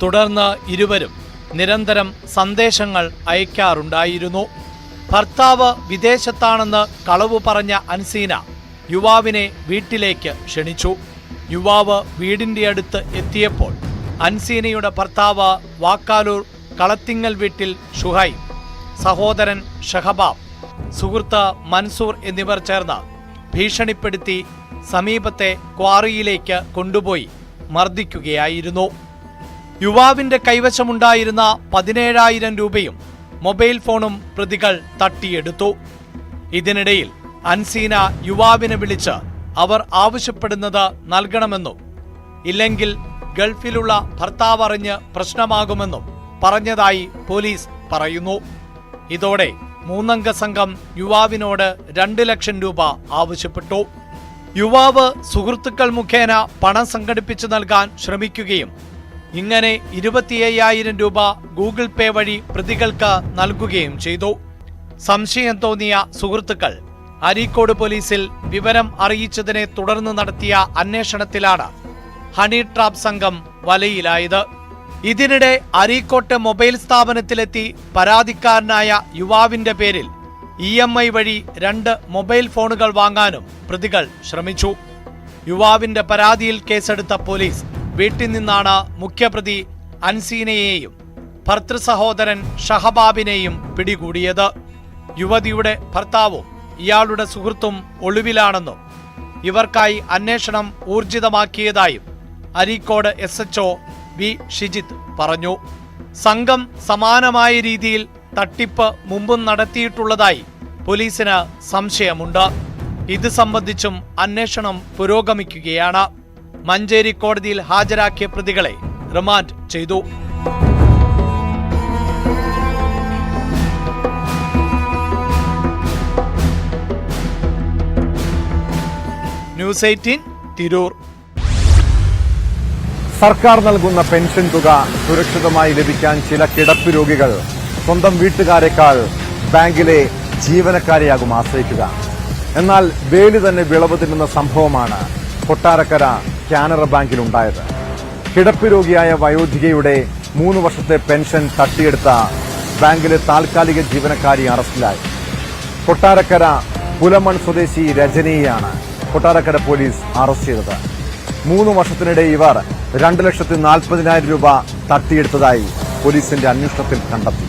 തുടർന്ന് ഇരുവരും നിരന്തരം സന്ദേശങ്ങൾ അയക്കാറുണ്ടായിരുന്നു. ഭർത്താവ് വിദേശത്താണെന്ന് കളവു പറഞ്ഞ അൻസീന യുവാവിനെ വീട്ടിലേക്ക് ക്ഷണിച്ചു. യുവാവ് വീടിന്റെ അടുത്ത് എത്തിയപ്പോൾ അൻസീനയുടെ ഭർത്താവ് വാക്കാലൂർ കളത്തിങ്ങൽ വീട്ടിൽ ഷുഹൈബ്, സഹോദരൻ ഷഹബാബ്, സുഹൃത്ത് മൻസൂർ എന്നിവർ ചേർന്ന് ഭീഷണിപ്പെടുത്തി സമീപത്തെ ക്വാറിയിലേക്ക് കൊണ്ടുപോയി മർദ്ദിക്കുകയായിരുന്നു. യുവാവിന്റെ കൈവശമുണ്ടായിരുന്ന 17,000 രൂപയും മൊബൈൽ ഫോണും പ്രതികൾ തട്ടിയെടുത്തു. ഇതിനിടയിൽ അൻസീന യുവാവിനെ വിളിച്ച് അവർ ആവശ്യപ്പെടുന്നത് നൽകണമെന്നും ഇല്ലെങ്കിൽ ഗൾഫിലുള്ള ഭർത്താവ് അറിഞ്ഞ് പ്രശ്നമാകുമെന്നും പറഞ്ഞതായി പോലീസ് പറയുന്നു. ഇതോടെ 3-അംഗ സംഘം യുവാവിനോട് 2 ലക്ഷം രൂപ ആവശ്യപ്പെട്ടു. യുവാവ് സുഹൃത്തുക്കൾ മുഖേന പണം സംഘടിപ്പിച്ചു നൽകാൻ ശ്രമിക്കുകയും ഇങ്ങനെ 25,000 രൂപ ഗൂഗിൾ പേ വഴി പ്രതികൾക്ക് നൽകുകയും ചെയ്തു. സംശയം തോന്നിയ സുഹൃത്തുക്കൾ അരീക്കോട് പോലീസിൽ വിവരം അറിയിച്ചതിനെ തുടർന്ന് നടത്തിയ അന്വേഷണത്തിലാണ് ഹണി ട്രാപ്പ് സംഘം വലയിലായത്. ഇതിനിടെ അരീക്കോട്ടെ മൊബൈൽ സ്ഥാപനത്തിലെത്തി പരാതിക്കാരനായ യുവാവിന്റെ പേരിൽ EMI വഴി 2 മൊബൈൽ ഫോണുകൾ വാങ്ങാനും പ്രതികൾ ശ്രമിച്ചു. യുവാവിന്റെ പരാതിയിൽ കേസെടുത്ത പോലീസ് വീട്ടിൽ നിന്നാണ് മുഖ്യപ്രതി അൻസീനയെയും ഭർത്തൃ സഹോദരൻ ഷഹബാബിനെയും പിടികൂടിയത്. യുവതിയുടെ ഭർത്താവും ഇയാളുടെ സുഹൃത്തും ഒളിവിലാണെന്നും ഇവർക്കായി അന്വേഷണം ഊർജിതമാക്കിയതായും അരീക്കോട് SHO വി ഷിജിത്ത് പറഞ്ഞു. സംഘം സമാനമായ രീതിയിൽ തട്ടിപ്പ് മുമ്പും നടത്തിയിട്ടുള്ളതായി പോലീസിന് സംശയമുണ്ട്. ഇത് സംബന്ധിച്ചും അന്വേഷണം പുരോഗമിക്കുകയാണ്. മഞ്ചേരി കോടതിയിൽ ഹാജരാക്കിയ പ്രതികളെ റിമാൻഡ് ചെയ്തു. ന്യൂസ് 18 തിരൂർ. സർക്കാർ നൽകുന്ന പെൻഷൻ തുക സുരക്ഷിതമായി ലഭിക്കാൻ ചില കിടപ്പ് രോഗികൾ സ്വന്തം വീട്ടുകാരെക്കാൾ ബാങ്കിലെ ജീവനക്കാരെയാകും ആശ്രയിക്കുക. എന്നാൽ വേലി തന്നെ വിളവ് തിന്നുന്ന സംഭവമാണ് കൊട്ടാരക്കര കാനറ ബാങ്കിലുണ്ടായത്. കിടപ്പ് രോഗിയായ വയോധികയുടെ 3 വർഷത്തെ പെൻഷൻ തട്ടിയെടുത്ത ബാങ്കിലെ താൽക്കാലിക ജീവനക്കാരി അറസ്റ്റിലായി. കൊട്ടാരക്കര പുലമൺ സ്വദേശി രജനിയെയാണ് കൊട്ടാരക്കര പോലീസ് അറസ്റ്റ് ചെയ്തത്. 3 വർഷത്തിനിടെ ഇവർ 2,40,000 രൂപ തട്ടിയെടുത്തതായി പോലീസിന്റെ അന്വേഷണത്തിൽ കണ്ടെത്തി.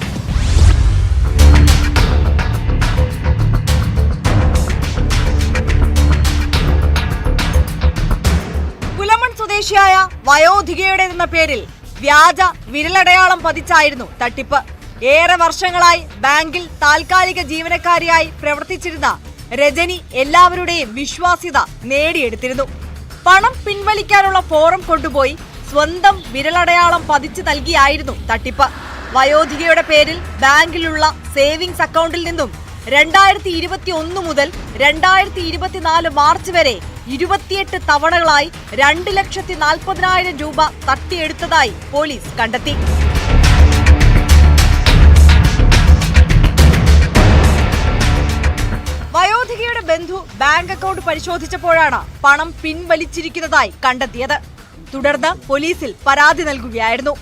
പുലമൺ സ്വദേശിയായ വയോധികയുടേതെന്ന പേരിൽ വ്യാജ വിരലടയാളം പതിച്ചായിരുന്നു തട്ടിപ്പ്. ഏറെ വർഷങ്ങളായി ബാങ്കിൽ താൽക്കാലിക ജീവനക്കാരിയായി പ്രവർത്തിച്ചിരുന്ന രജനി എല്ലാവരുടെയും വിശ്വാസ്യത നേടിയെടുത്തിരുന്നു. പണം പിൻവലിക്കാനുള്ള ഫോറം കൊണ്ടുപോയി സ്വന്തം വിരലടയാളം പതിച്ചു നൽകിയായിരുന്നു തട്ടിപ്പ്. വയോധികയുടെ പേരിൽ ബാങ്കിലുള്ള സേവിങ്സ് അക്കൗണ്ടിൽ നിന്നും 2021 മുതൽ 2024 മാർച്ച് വരെ 28 തവണകളായി 2,40,000 രൂപ തട്ടിയെടുത്തതായി പോലീസ് കണ്ടെത്തി. വയോധികയുടെ ബന്ധു ബാങ്ക് അക്കൗണ്ട് പരിശോധിച്ചപ്പോഴാണ് പണം പിൻവലിച്ചിരിക്കുന്നതായി കണ്ടെത്തിയത്. തുടർന്ന് പോലീസിൽ പരാതി നൽകുകയായിരുന്നു.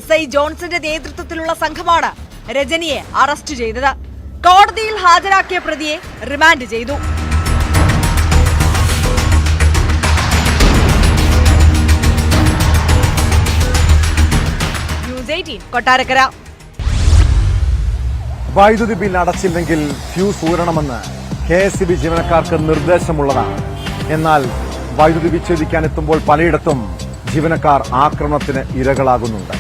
SI ജോൺസന്റെ നേതൃത്വത്തിലുള്ള സംഘമാണ് രജനിയെ അറസ്റ്റ് ചെയ്തത്. കോടതിയിൽ ഹാജരാക്കിയ പ്രതിയെ റിമാൻഡ് ചെയ്തു. ന്യൂസ് 18 കൊട്ടാരക്കര. വൈദ്യുതി ബിൽ അടച്ചില്ലെങ്കിൽ ഫ്യൂസ് ഊരണമെന്ന് KSEB ജീവനക്കാർക്ക് നിർദ്ദേശമുള്ളതാണ്. എന്നാൽ വൈദ്യുതി വിച്ഛേദിക്കാൻ എത്തുമ്പോൾ പലയിടത്തും ജീവനക്കാർ ആക്രമണത്തിന് ഇരകളാകുന്നുണ്ട്.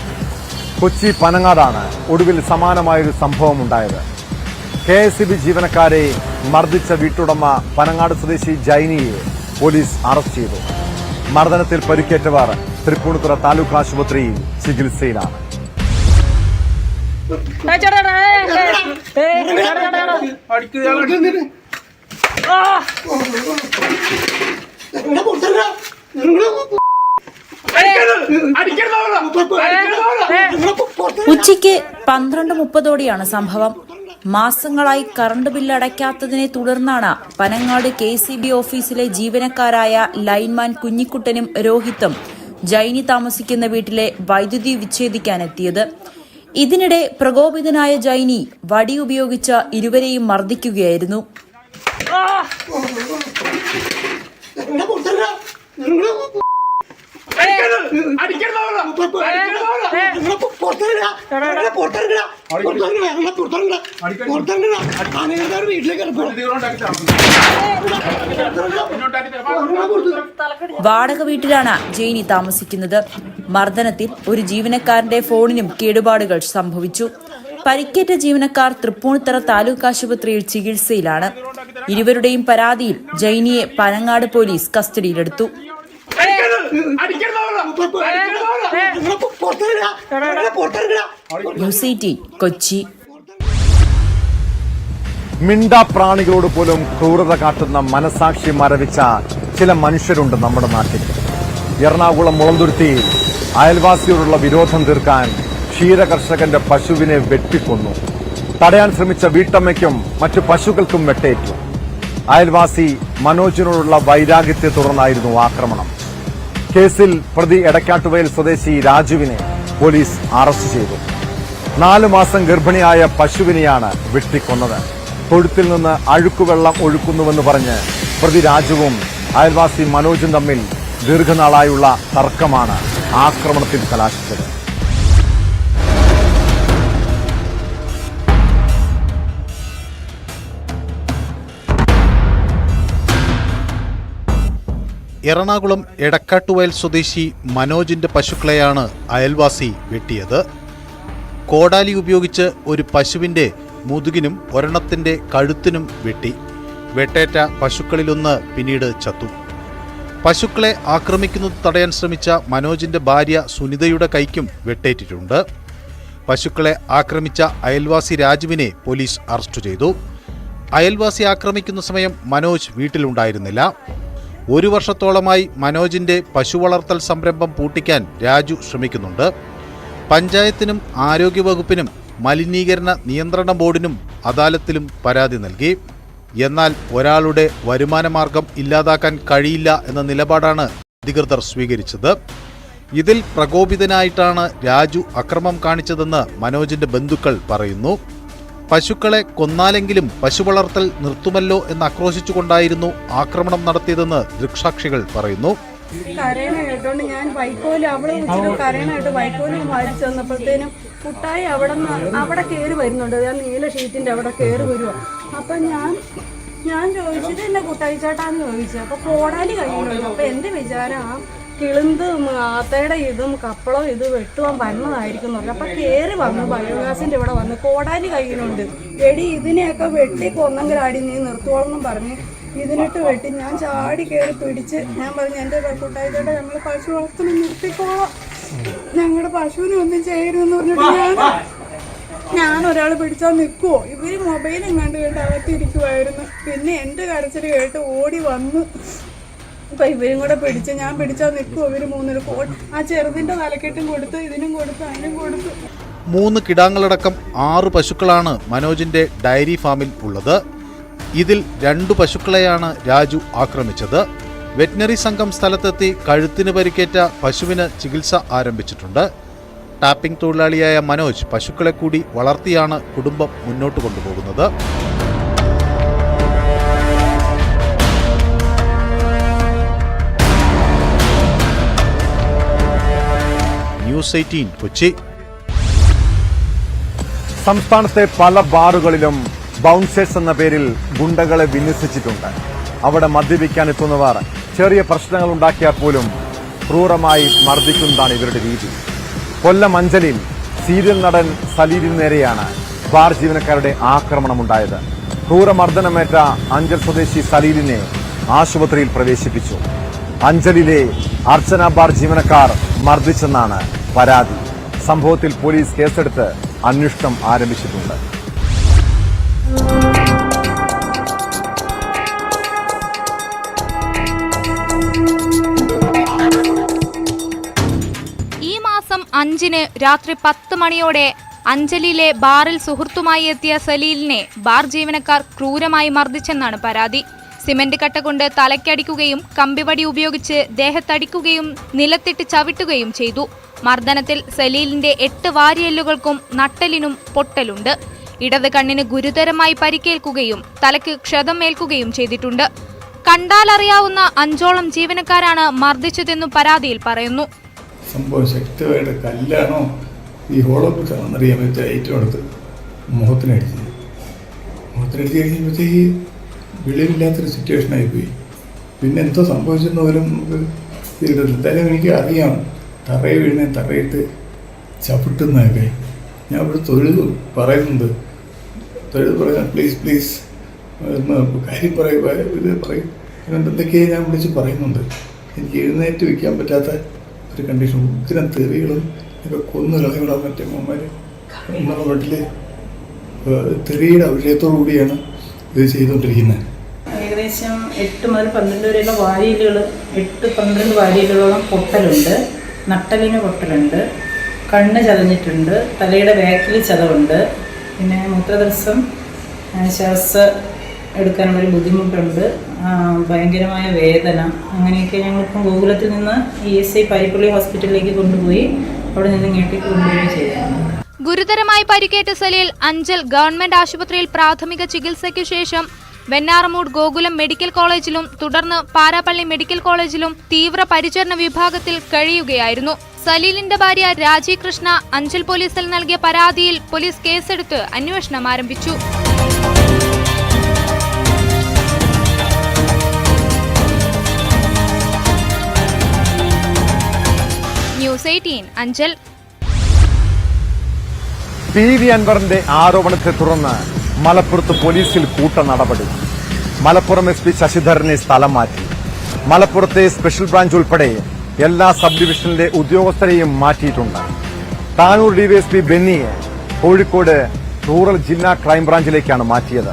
കൊച്ചി പനങ്ങാടാണ് ഒടുവിൽ സമാനമായൊരു സംഭവം ഉണ്ടായത്. KSEB ജീവനക്കാരെ മർദ്ദിച്ച വീട്ടുടമ പനങ്ങാട് സ്വദേശി ജൈനിയെ പോലീസ് അറസ്റ്റ് ചെയ്തു. മർദ്ദനത്തിൽ പരിക്കേറ്റവർ തൃപ്പൂണിത്തുറ താലൂക്ക് ആശുപത്രിയിൽ ചികിത്സയിലാണ്. ഉച്ചയ്ക്ക് 12:30 സംഭവം. മാസങ്ങളായി കറണ്ട് ബില്ല് അടയ്ക്കാത്തതിനെ തുടർന്നാണ് പനങ്ങാട് KSEB ഓഫീസിലെ ജീവനക്കാരായ ലൈൻമാൻ കുഞ്ഞിക്കുട്ടനും രോഹിത്തും ജൈനി താമസിക്കുന്ന വീട്ടിലെ വൈദ്യുതി വിച്ഛേദിക്കാനെത്തിയത്. ഇതിനിടെ പ്രകോപിതനായ ജൈനി വടി ഉപയോഗിച്ച് ഇരുവരെയും മർദ്ദിക്കുകയായിരുന്നു. വാടക വീട്ടിലാണ് ജെയിനി താമസിക്കുന്നത്. മർദ്ദനത്തിൽ ഒരു ജീവനക്കാരന്റെ ഫോണിനും കേടുപാടുകൾ സംഭവിച്ചു. പരിക്കേറ്റ ജീവനക്കാർ തൃപ്പൂണിത്തുറ താലൂക്ക് ആശുപത്രിയിൽ ചികിത്സയിലാണ്. ഇരുവരുടെയും പരാതിയിൽ ജൈനിയെ പനങ്ങാട് പോലീസ് കസ്റ്റഡിയിലെടുത്തു. ന്യൂസ് 18 കൊച്ചി. മിണ്ടാപ്രാണികളോട് പോലും ക്രൂരത കാട്ടുന്ന മനസാക്ഷി മരവിച്ച ചില മനുഷ്യരുണ്ട് നമ്മുടെ നാട്ടിൽ. എറണാകുളം മുളന്തുരുത്തിയിൽ അയൽവാസിയോടുള്ള വിരോധം തീർക്കാൻ ക്ഷീരകർഷകന്റെ പശുവിനെ വെട്ടിക്കൊന്നു. തടയാൻ ശ്രമിച്ച വീട്ടമ്മയ്ക്കും മറ്റു പശുക്കൾക്കും വെട്ടേറ്റു. അയൽവാസി മനോജിനോടുള്ള വൈരാഗ്യത്തെ തുടർന്നായിരുന്നു ആക്രമണം. കേസിൽ പ്രതി എടക്കാട്ടുവയൽ സ്വദേശി രാജുവിനെ പോലീസ് അറസ്റ്റ് ചെയ്തു. 4 മാസം ഗർഭിണിയായ പശുവിനെയാണ് വെട്ടിക്കൊന്നത്. തൊഴുത്തിൽ നിന്ന് അഴുക്കുവെള്ളം ഒഴുക്കുന്നുവെന്ന് പറഞ്ഞ് പ്രതി രാജുവും അയൽവാസി മനോജും തമ്മിൽ ദീർഘനാളായുള്ള തർക്കമാണ് ആക്രമണത്തിൽ കലാശിച്ചത്. എറണാകുളം എടക്കാട്ടുവയൽ സ്വദേശി മനോജിന്റെ പശുക്കളെയാണ് അയൽവാസി വെട്ടിയത്. കോടാലി ഉപയോഗിച്ച് ഒരു പശുവിന്റെ മുതുകിനും ഒരെണ്ണത്തിന്റെ കഴുത്തിനും വെട്ടി. വെട്ടേറ്റ പശുക്കളിലൊന്ന് പിന്നീട് ചത്തു. പശുക്കളെ ആക്രമിക്കുന്നത് തടയാൻ ശ്രമിച്ച മനോജിന്റെ ഭാര്യ സുനിതയുടെ കൈക്കും വെട്ടേറ്റിട്ടുണ്ട്. പശുക്കളെ ആക്രമിച്ച അയൽവാസി രാജുവിനെ പോലീസ് അറസ്റ്റ് ചെയ്തു. അയൽവാസി ആക്രമിക്കുന്ന സമയം മനോജ് വീട്ടിലുണ്ടായിരുന്നില്ല. 1 വർഷത്തോളമായി മനോജിന്റെ പശു വളർത്തൽ സംരംഭം പൂട്ടിക്കാൻ രാജു ശ്രമിക്കുന്നുണ്ട്. പഞ്ചായത്തിനും ആരോഗ്യവകുപ്പിനും മലിനീകരണ നിയന്ത്രണ ബോർഡിനും അദാലത്തിലും പരാതി നൽകി. എന്നാൽ ഒരാളുടെ വരുമാനമാർഗം ഇല്ലാതാക്കാൻ കഴിയില്ല എന്ന നിലപാടാണ് അധികൃതർ സ്വീകരിച്ചത്. ഇതിൽ പ്രകോപിതനായിട്ടാണ് രാജു അക്രമം കാണിച്ചതെന്ന് മനോജിന്റെ ബന്ധുക്കൾ പറയുന്നു. പശുക്കളെ കൊന്നാലെങ്കിലും പശു വളർത്തൽ നിർത്തുമല്ലോ എന്ന് ആക്രോശിച്ചുകൊണ്ടായിരുന്നു ആക്രമണം നടത്തിയതെന്ന് ദൃക്സാക്ഷികൾ പറയുന്നു. കരയണ കേട്ടോണ്ട് ഞാൻ വൈക്കോല് അവിടെ വെച്ചിട്ട് കരയണായിട്ട് വൈക്കോല് വാരി ചെന്നപ്പോഴത്തേനും കുട്ടായി അവിടെ കയറി വരുന്നുണ്ട്. ഞാൻ നീല ഷീറ്റിന്റെ അവിടെ കയറി വരുവാ. അപ്പൊ ഞാൻ ചോദിച്ചിട്ട് എന്നെ കുട്ടായി ചേട്ടാന്ന് ചോദിച്ചു. അപ്പൊ കോടാലി കഴിയുന്നുണ്ട്. അപ്പൊ എന്റെ വിചാരം കിളുന്തും ആത്തയുടെ ഇതും കപ്പളവും ഇത് വെട്ടുവാൻ വന്നതായിരിക്കും പറഞ്ഞു. അപ്പൊ കയറി വന്നു ബയോഗ്യാസിന്റെ ഇവിടെ വന്ന് കോടാലി കഴിയുന്നുണ്ട്. എടി ഇതിനെയൊക്കെ വെട്ടി കൊന്നെങ്കിലാടി നീ നിർത്തുവോളെന്നും പറഞ്ഞ് ഇതിനിട്ട് വെട്ടി. ഞാൻ ചാടി കയറി പിടിച്ച് ഞാൻ പറഞ്ഞു എന്റെ കുട്ടായിച്ചേട്ടാ ഞങ്ങൾ പശു വളർത്തണം നിർത്തിക്കോളാം, ഞങ്ങളുടെ പശുവിനെ ഒന്നും ചെയ്യരുതെന്ന് പറഞ്ഞിട്ട് ഞാൻ ഒരാൾ പിടിച്ചാൽ നിൽക്കുവോ. ഇവര് മൊബൈലും കണ്ടു കേട്ട് അകത്തിരിക്കുമായിരുന്നു. പിന്നെ എന്റെ കരച്ചിൽ കേട്ട് ഓടി വന്നു. അപ്പൊ ഇവരും കൂടെ പിടിച്ച് ഞാൻ പിടിച്ചാൽ നിൽക്കുവോ. ഇവര് 3 ആ ചെറുതിന്റെ തലക്കെട്ടും കൊടുത്തു, ഇതിനും കൊടുത്തു, അതിനും കൊടുത്തു. 3 കിടാങ്ങളടക്കം 6 പശുക്കളാണ് മനോജിന്റെ ഡയറി ഫാമിൽ ഉള്ളത്. ഇതിൽ 2 പശുക്കളെയാണ് രാജു ആക്രമിച്ചത്. വെറ്റിനറി സംഘം സ്ഥലത്തെത്തി കഴുത്തിന് പരിക്കേറ്റ പശുവിന് ചികിത്സ ആരംഭിച്ചിട്ടുണ്ട്. ടാപ്പിംഗ് തൊഴിലാളിയായ മനോജ് പശുക്കളെ കൂടി വളർത്തിയാണ് കുടുംബം മുന്നോട്ട് കൊണ്ടുപോകുന്നത്. ന്യൂസ് 18 കൊച്ചി. സംസ്ഥാനത്തെ പല ബാറുകളിലും ബൗൺസേഴ്സ് എന്ന പേരിൽ ഗുണ്ടകളെ വിന്യസിച്ചിട്ടുണ്ട്. അവിടെ മദ്യപിക്കാൻ എത്തുന്നവർ ചെറിയ പ്രശ്നങ്ങൾ ഉണ്ടാക്കിയാൽ പോലും ക്രൂരമായി മർദ്ദിക്കുന്നതാണ് ഇവരുടെ രീതി. കൊല്ലം അഞ്ചലിൽ സീരിയൽ നടൻ സലീലിന് നേരെയാണ് ബാർ ജീവനക്കാരുടെ ആക്രമണമുണ്ടായത്. ക്രൂരമർദ്ദനമേറ്റ അഞ്ചൽ സ്വദേശി സലീലിനെ ആശുപത്രിയിൽ പ്രവേശിപ്പിച്ചു. അഞ്ചലിലെ അർച്ചന ബാർ ജീവനക്കാർ മർദ്ദിച്ചെന്നാണ് പരാതി. സംഭവത്തിൽ പോലീസ് കേസെടുത്ത് അന്വേഷണം ആരംഭിച്ചിട്ടുണ്ട്. ഈ മാസം 5-ന് രാത്രി 10 മണിയോടെ അഞ്ചലിലെ ബാറിൽ സുഹൃത്തുമായി എത്തിയ സലീലിനെ ബാർ ജീവനക്കാർ ക്രൂരമായി മർദ്ദിച്ചെന്നാണ് പരാതി. സിമന്റ് കട്ട കൊണ്ട് തലയ്ക്കടിക്കുകയും കമ്പിവടി ഉപയോഗിച്ച് ദേഹത്തടിക്കുകയും നിലത്തിട്ട് ചവിട്ടുകയും ചെയ്തു. മർദ്ദനത്തിൽ സലീലിന്റെ 8 വാരിയെല്ലുകൾക്കും നട്ടലിനും പൊട്ടലുണ്ട്. ഇടത് കണ്ണിന് ഗുരുതരമായി പരിക്കേൽക്കുകയും തലയ്ക്ക് ക്ഷതമേൽക്കുകയും ചെയ്തിട്ടുണ്ട്. കണ്ടാലറിയാവുന്ന 5ഓളം ജീവനക്കാരാണ് മർദ്ദിച്ചതെന്നും പരാതിയിൽ പറയുന്നു. സംഭവം ശക്തമായിട്ട് കല്ലാണോ ഈ ഹോളോപ്പിച്ചാണെന്നറിയാൻ പറ്റിയ ഏറ്റവും അടുത്ത് മുഖത്തിനടിച്ച് കഴിയുമ്പോഴത്തേക്ക് വെളിവില്ലാത്തൊരു സിറ്റുവേഷനായിപ്പോയി. പിന്നെ എന്തോ സംഭവിച്ചെന്ന് പോലും നമുക്ക് എന്തായാലും എനിക്ക് അറിയാം. തറയിൽ വീഴുന്ന തറയിട്ട് ചവിട്ടുന്നതൊക്കെ ഞാൻ ഇവിടെ തൊഴിൽ പറയുന്നുണ്ട്. തൊഴിൽ പറയാം പ്ലീസ് എന്ന് കാര്യം ഇത് പറയും. എന്തൊക്കെയാണ് ഞാൻ വിളിച്ച് പറയുന്നുണ്ട്. എനിക്ക് എഴുന്നേറ്റ് വയ്ക്കാൻ പറ്റാത്ത ഒരു കണ്ടീഷൻ. ഉഗ്രം തെറികളും ഒക്കെ കൊന്നു കളയുക മറ്റേ അമ്മമാർ എന്നുള്ള വീട്ടിൽ തെറിയുടെ അഭിഷേകത്തോടു കൂടിയാണ് ഇത് ചെയ്തുകൊണ്ടിരിക്കുന്നത്. ഏകദേശം 8 മുതൽ 12 വരെയുള്ള വാരിയലുകൾ 8-12 വാരിയലുകളോളം പൊട്ടലുണ്ട്. നട്ടലിന് പൊട്ടലുണ്ട്. കണ്ണ് ചതഞ്ഞിട്ടുണ്ട്. തലയുടെ ബാക്കിൽ ചതവുണ്ട്. പിന്നെ മൂത്രദിവസം ശ്വാസം എടുക്കാനുള്ളൊരു ബുദ്ധിമുട്ടുണ്ട്. ഭയങ്കരമായ വേദന. അങ്ങനെയൊക്കെ ഞങ്ങളിപ്പം ഗോകുലത്തിൽ നിന്ന് ESI പൈപ്പള്ളി ഹോസ്പിറ്റലിലേക്ക് കൊണ്ടുപോയി അവിടെ നിന്ന് ഇങ്ങോട്ടേക്ക് കൊണ്ടുപോയി ചെയ്തതാണ്. ഗുരുതരമായി പരിക്കേറ്റ സലീൽ അഞ്ചൽ ഗവൺമെന്റ് ആശുപത്രിയിൽ പ്രാഥമിക ചികിത്സയ്ക്കു ശേഷം വെഞ്ഞാറമൂട് ഗോകുലം മെഡിക്കൽ കോളേജിലും തുടർന്ന് പാരാപ്പള്ളി മെഡിക്കൽ കോളേജിലും തീവ്ര പരിചരണ വിഭാഗത്തിൽ കഴിയുകയായിരുന്നു. സലീലിന്റെ ഭാര്യ രാജി കൃഷ്ണ അഞ്ചൽ പോലീസിൽ നൽകിയ പരാതിയിൽ പോലീസ് കേസെടുത്ത് അന്വേഷണം ആരംഭിച്ചു. ന്യൂസ് 18 അഞ്ചൽ. PV അൻവറിന്റെ ആരോപണത്തെ തുടർന്ന് മലപ്പുറത്ത് പോലീസിൽ കൂട്ട നടപടി. മലപ്പുറം SP ശശിധരനെ സ്ഥലം മാറ്റി. മലപ്പുറത്തെ സ്പെഷ്യൽ ബ്രാഞ്ച് ഉൾപ്പെടെ എല്ലാ സബ് ഡിവിഷനിലെ ഉദ്യോഗസ്ഥരെയും മാറ്റിയിട്ടുണ്ട്. താനൂർ DYSP ബെന്നിയെ കോഴിക്കോട് റൂറൽ ജില്ലാ ക്രൈംബ്രാഞ്ചിലേക്കാണ് മാറ്റിയത്.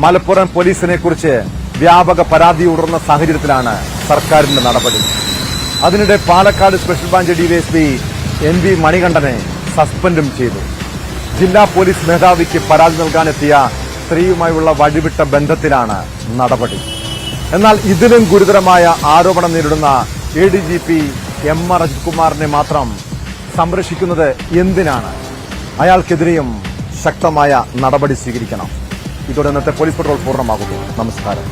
മലപ്പുറം പോലീസിനെ കുറിച്ച് വ്യാപക പരാതി ഉയർന്ന സാഹചര്യത്തിലാണ് സർക്കാരിന്റെ നടപടി. അതിനിടെ Palakkad special branch DYSP NV മണികണ്ഠനെ സസ്പെൻഡും ചെയ്തു. ജില്ലാ പോലീസ് മേധാവിക്ക് പരാതി നൽകാനെത്തിയ സ്ത്രീയുമായുള്ള വഴിവിട്ട ബന്ധത്തിലാണ് നടപടി. എന്നാൽ ഇതിലും ഗുരുതരമായ ആരോപണം നേരിടുന്ന ADGP MR അജിത് കുമാറിനെ മാത്രം സംരക്ഷിക്കുന്നത് എന്തിനാണ്? അയാൾക്കെതിരെയും ശക്തമായ നടപടി സ്വീകരിക്കണം. ഇതോടെ ഇന്നത്തെ പോലീസ് പട്രോൾ പൂർണ്ണമാകുന്നു. നമസ്കാരം.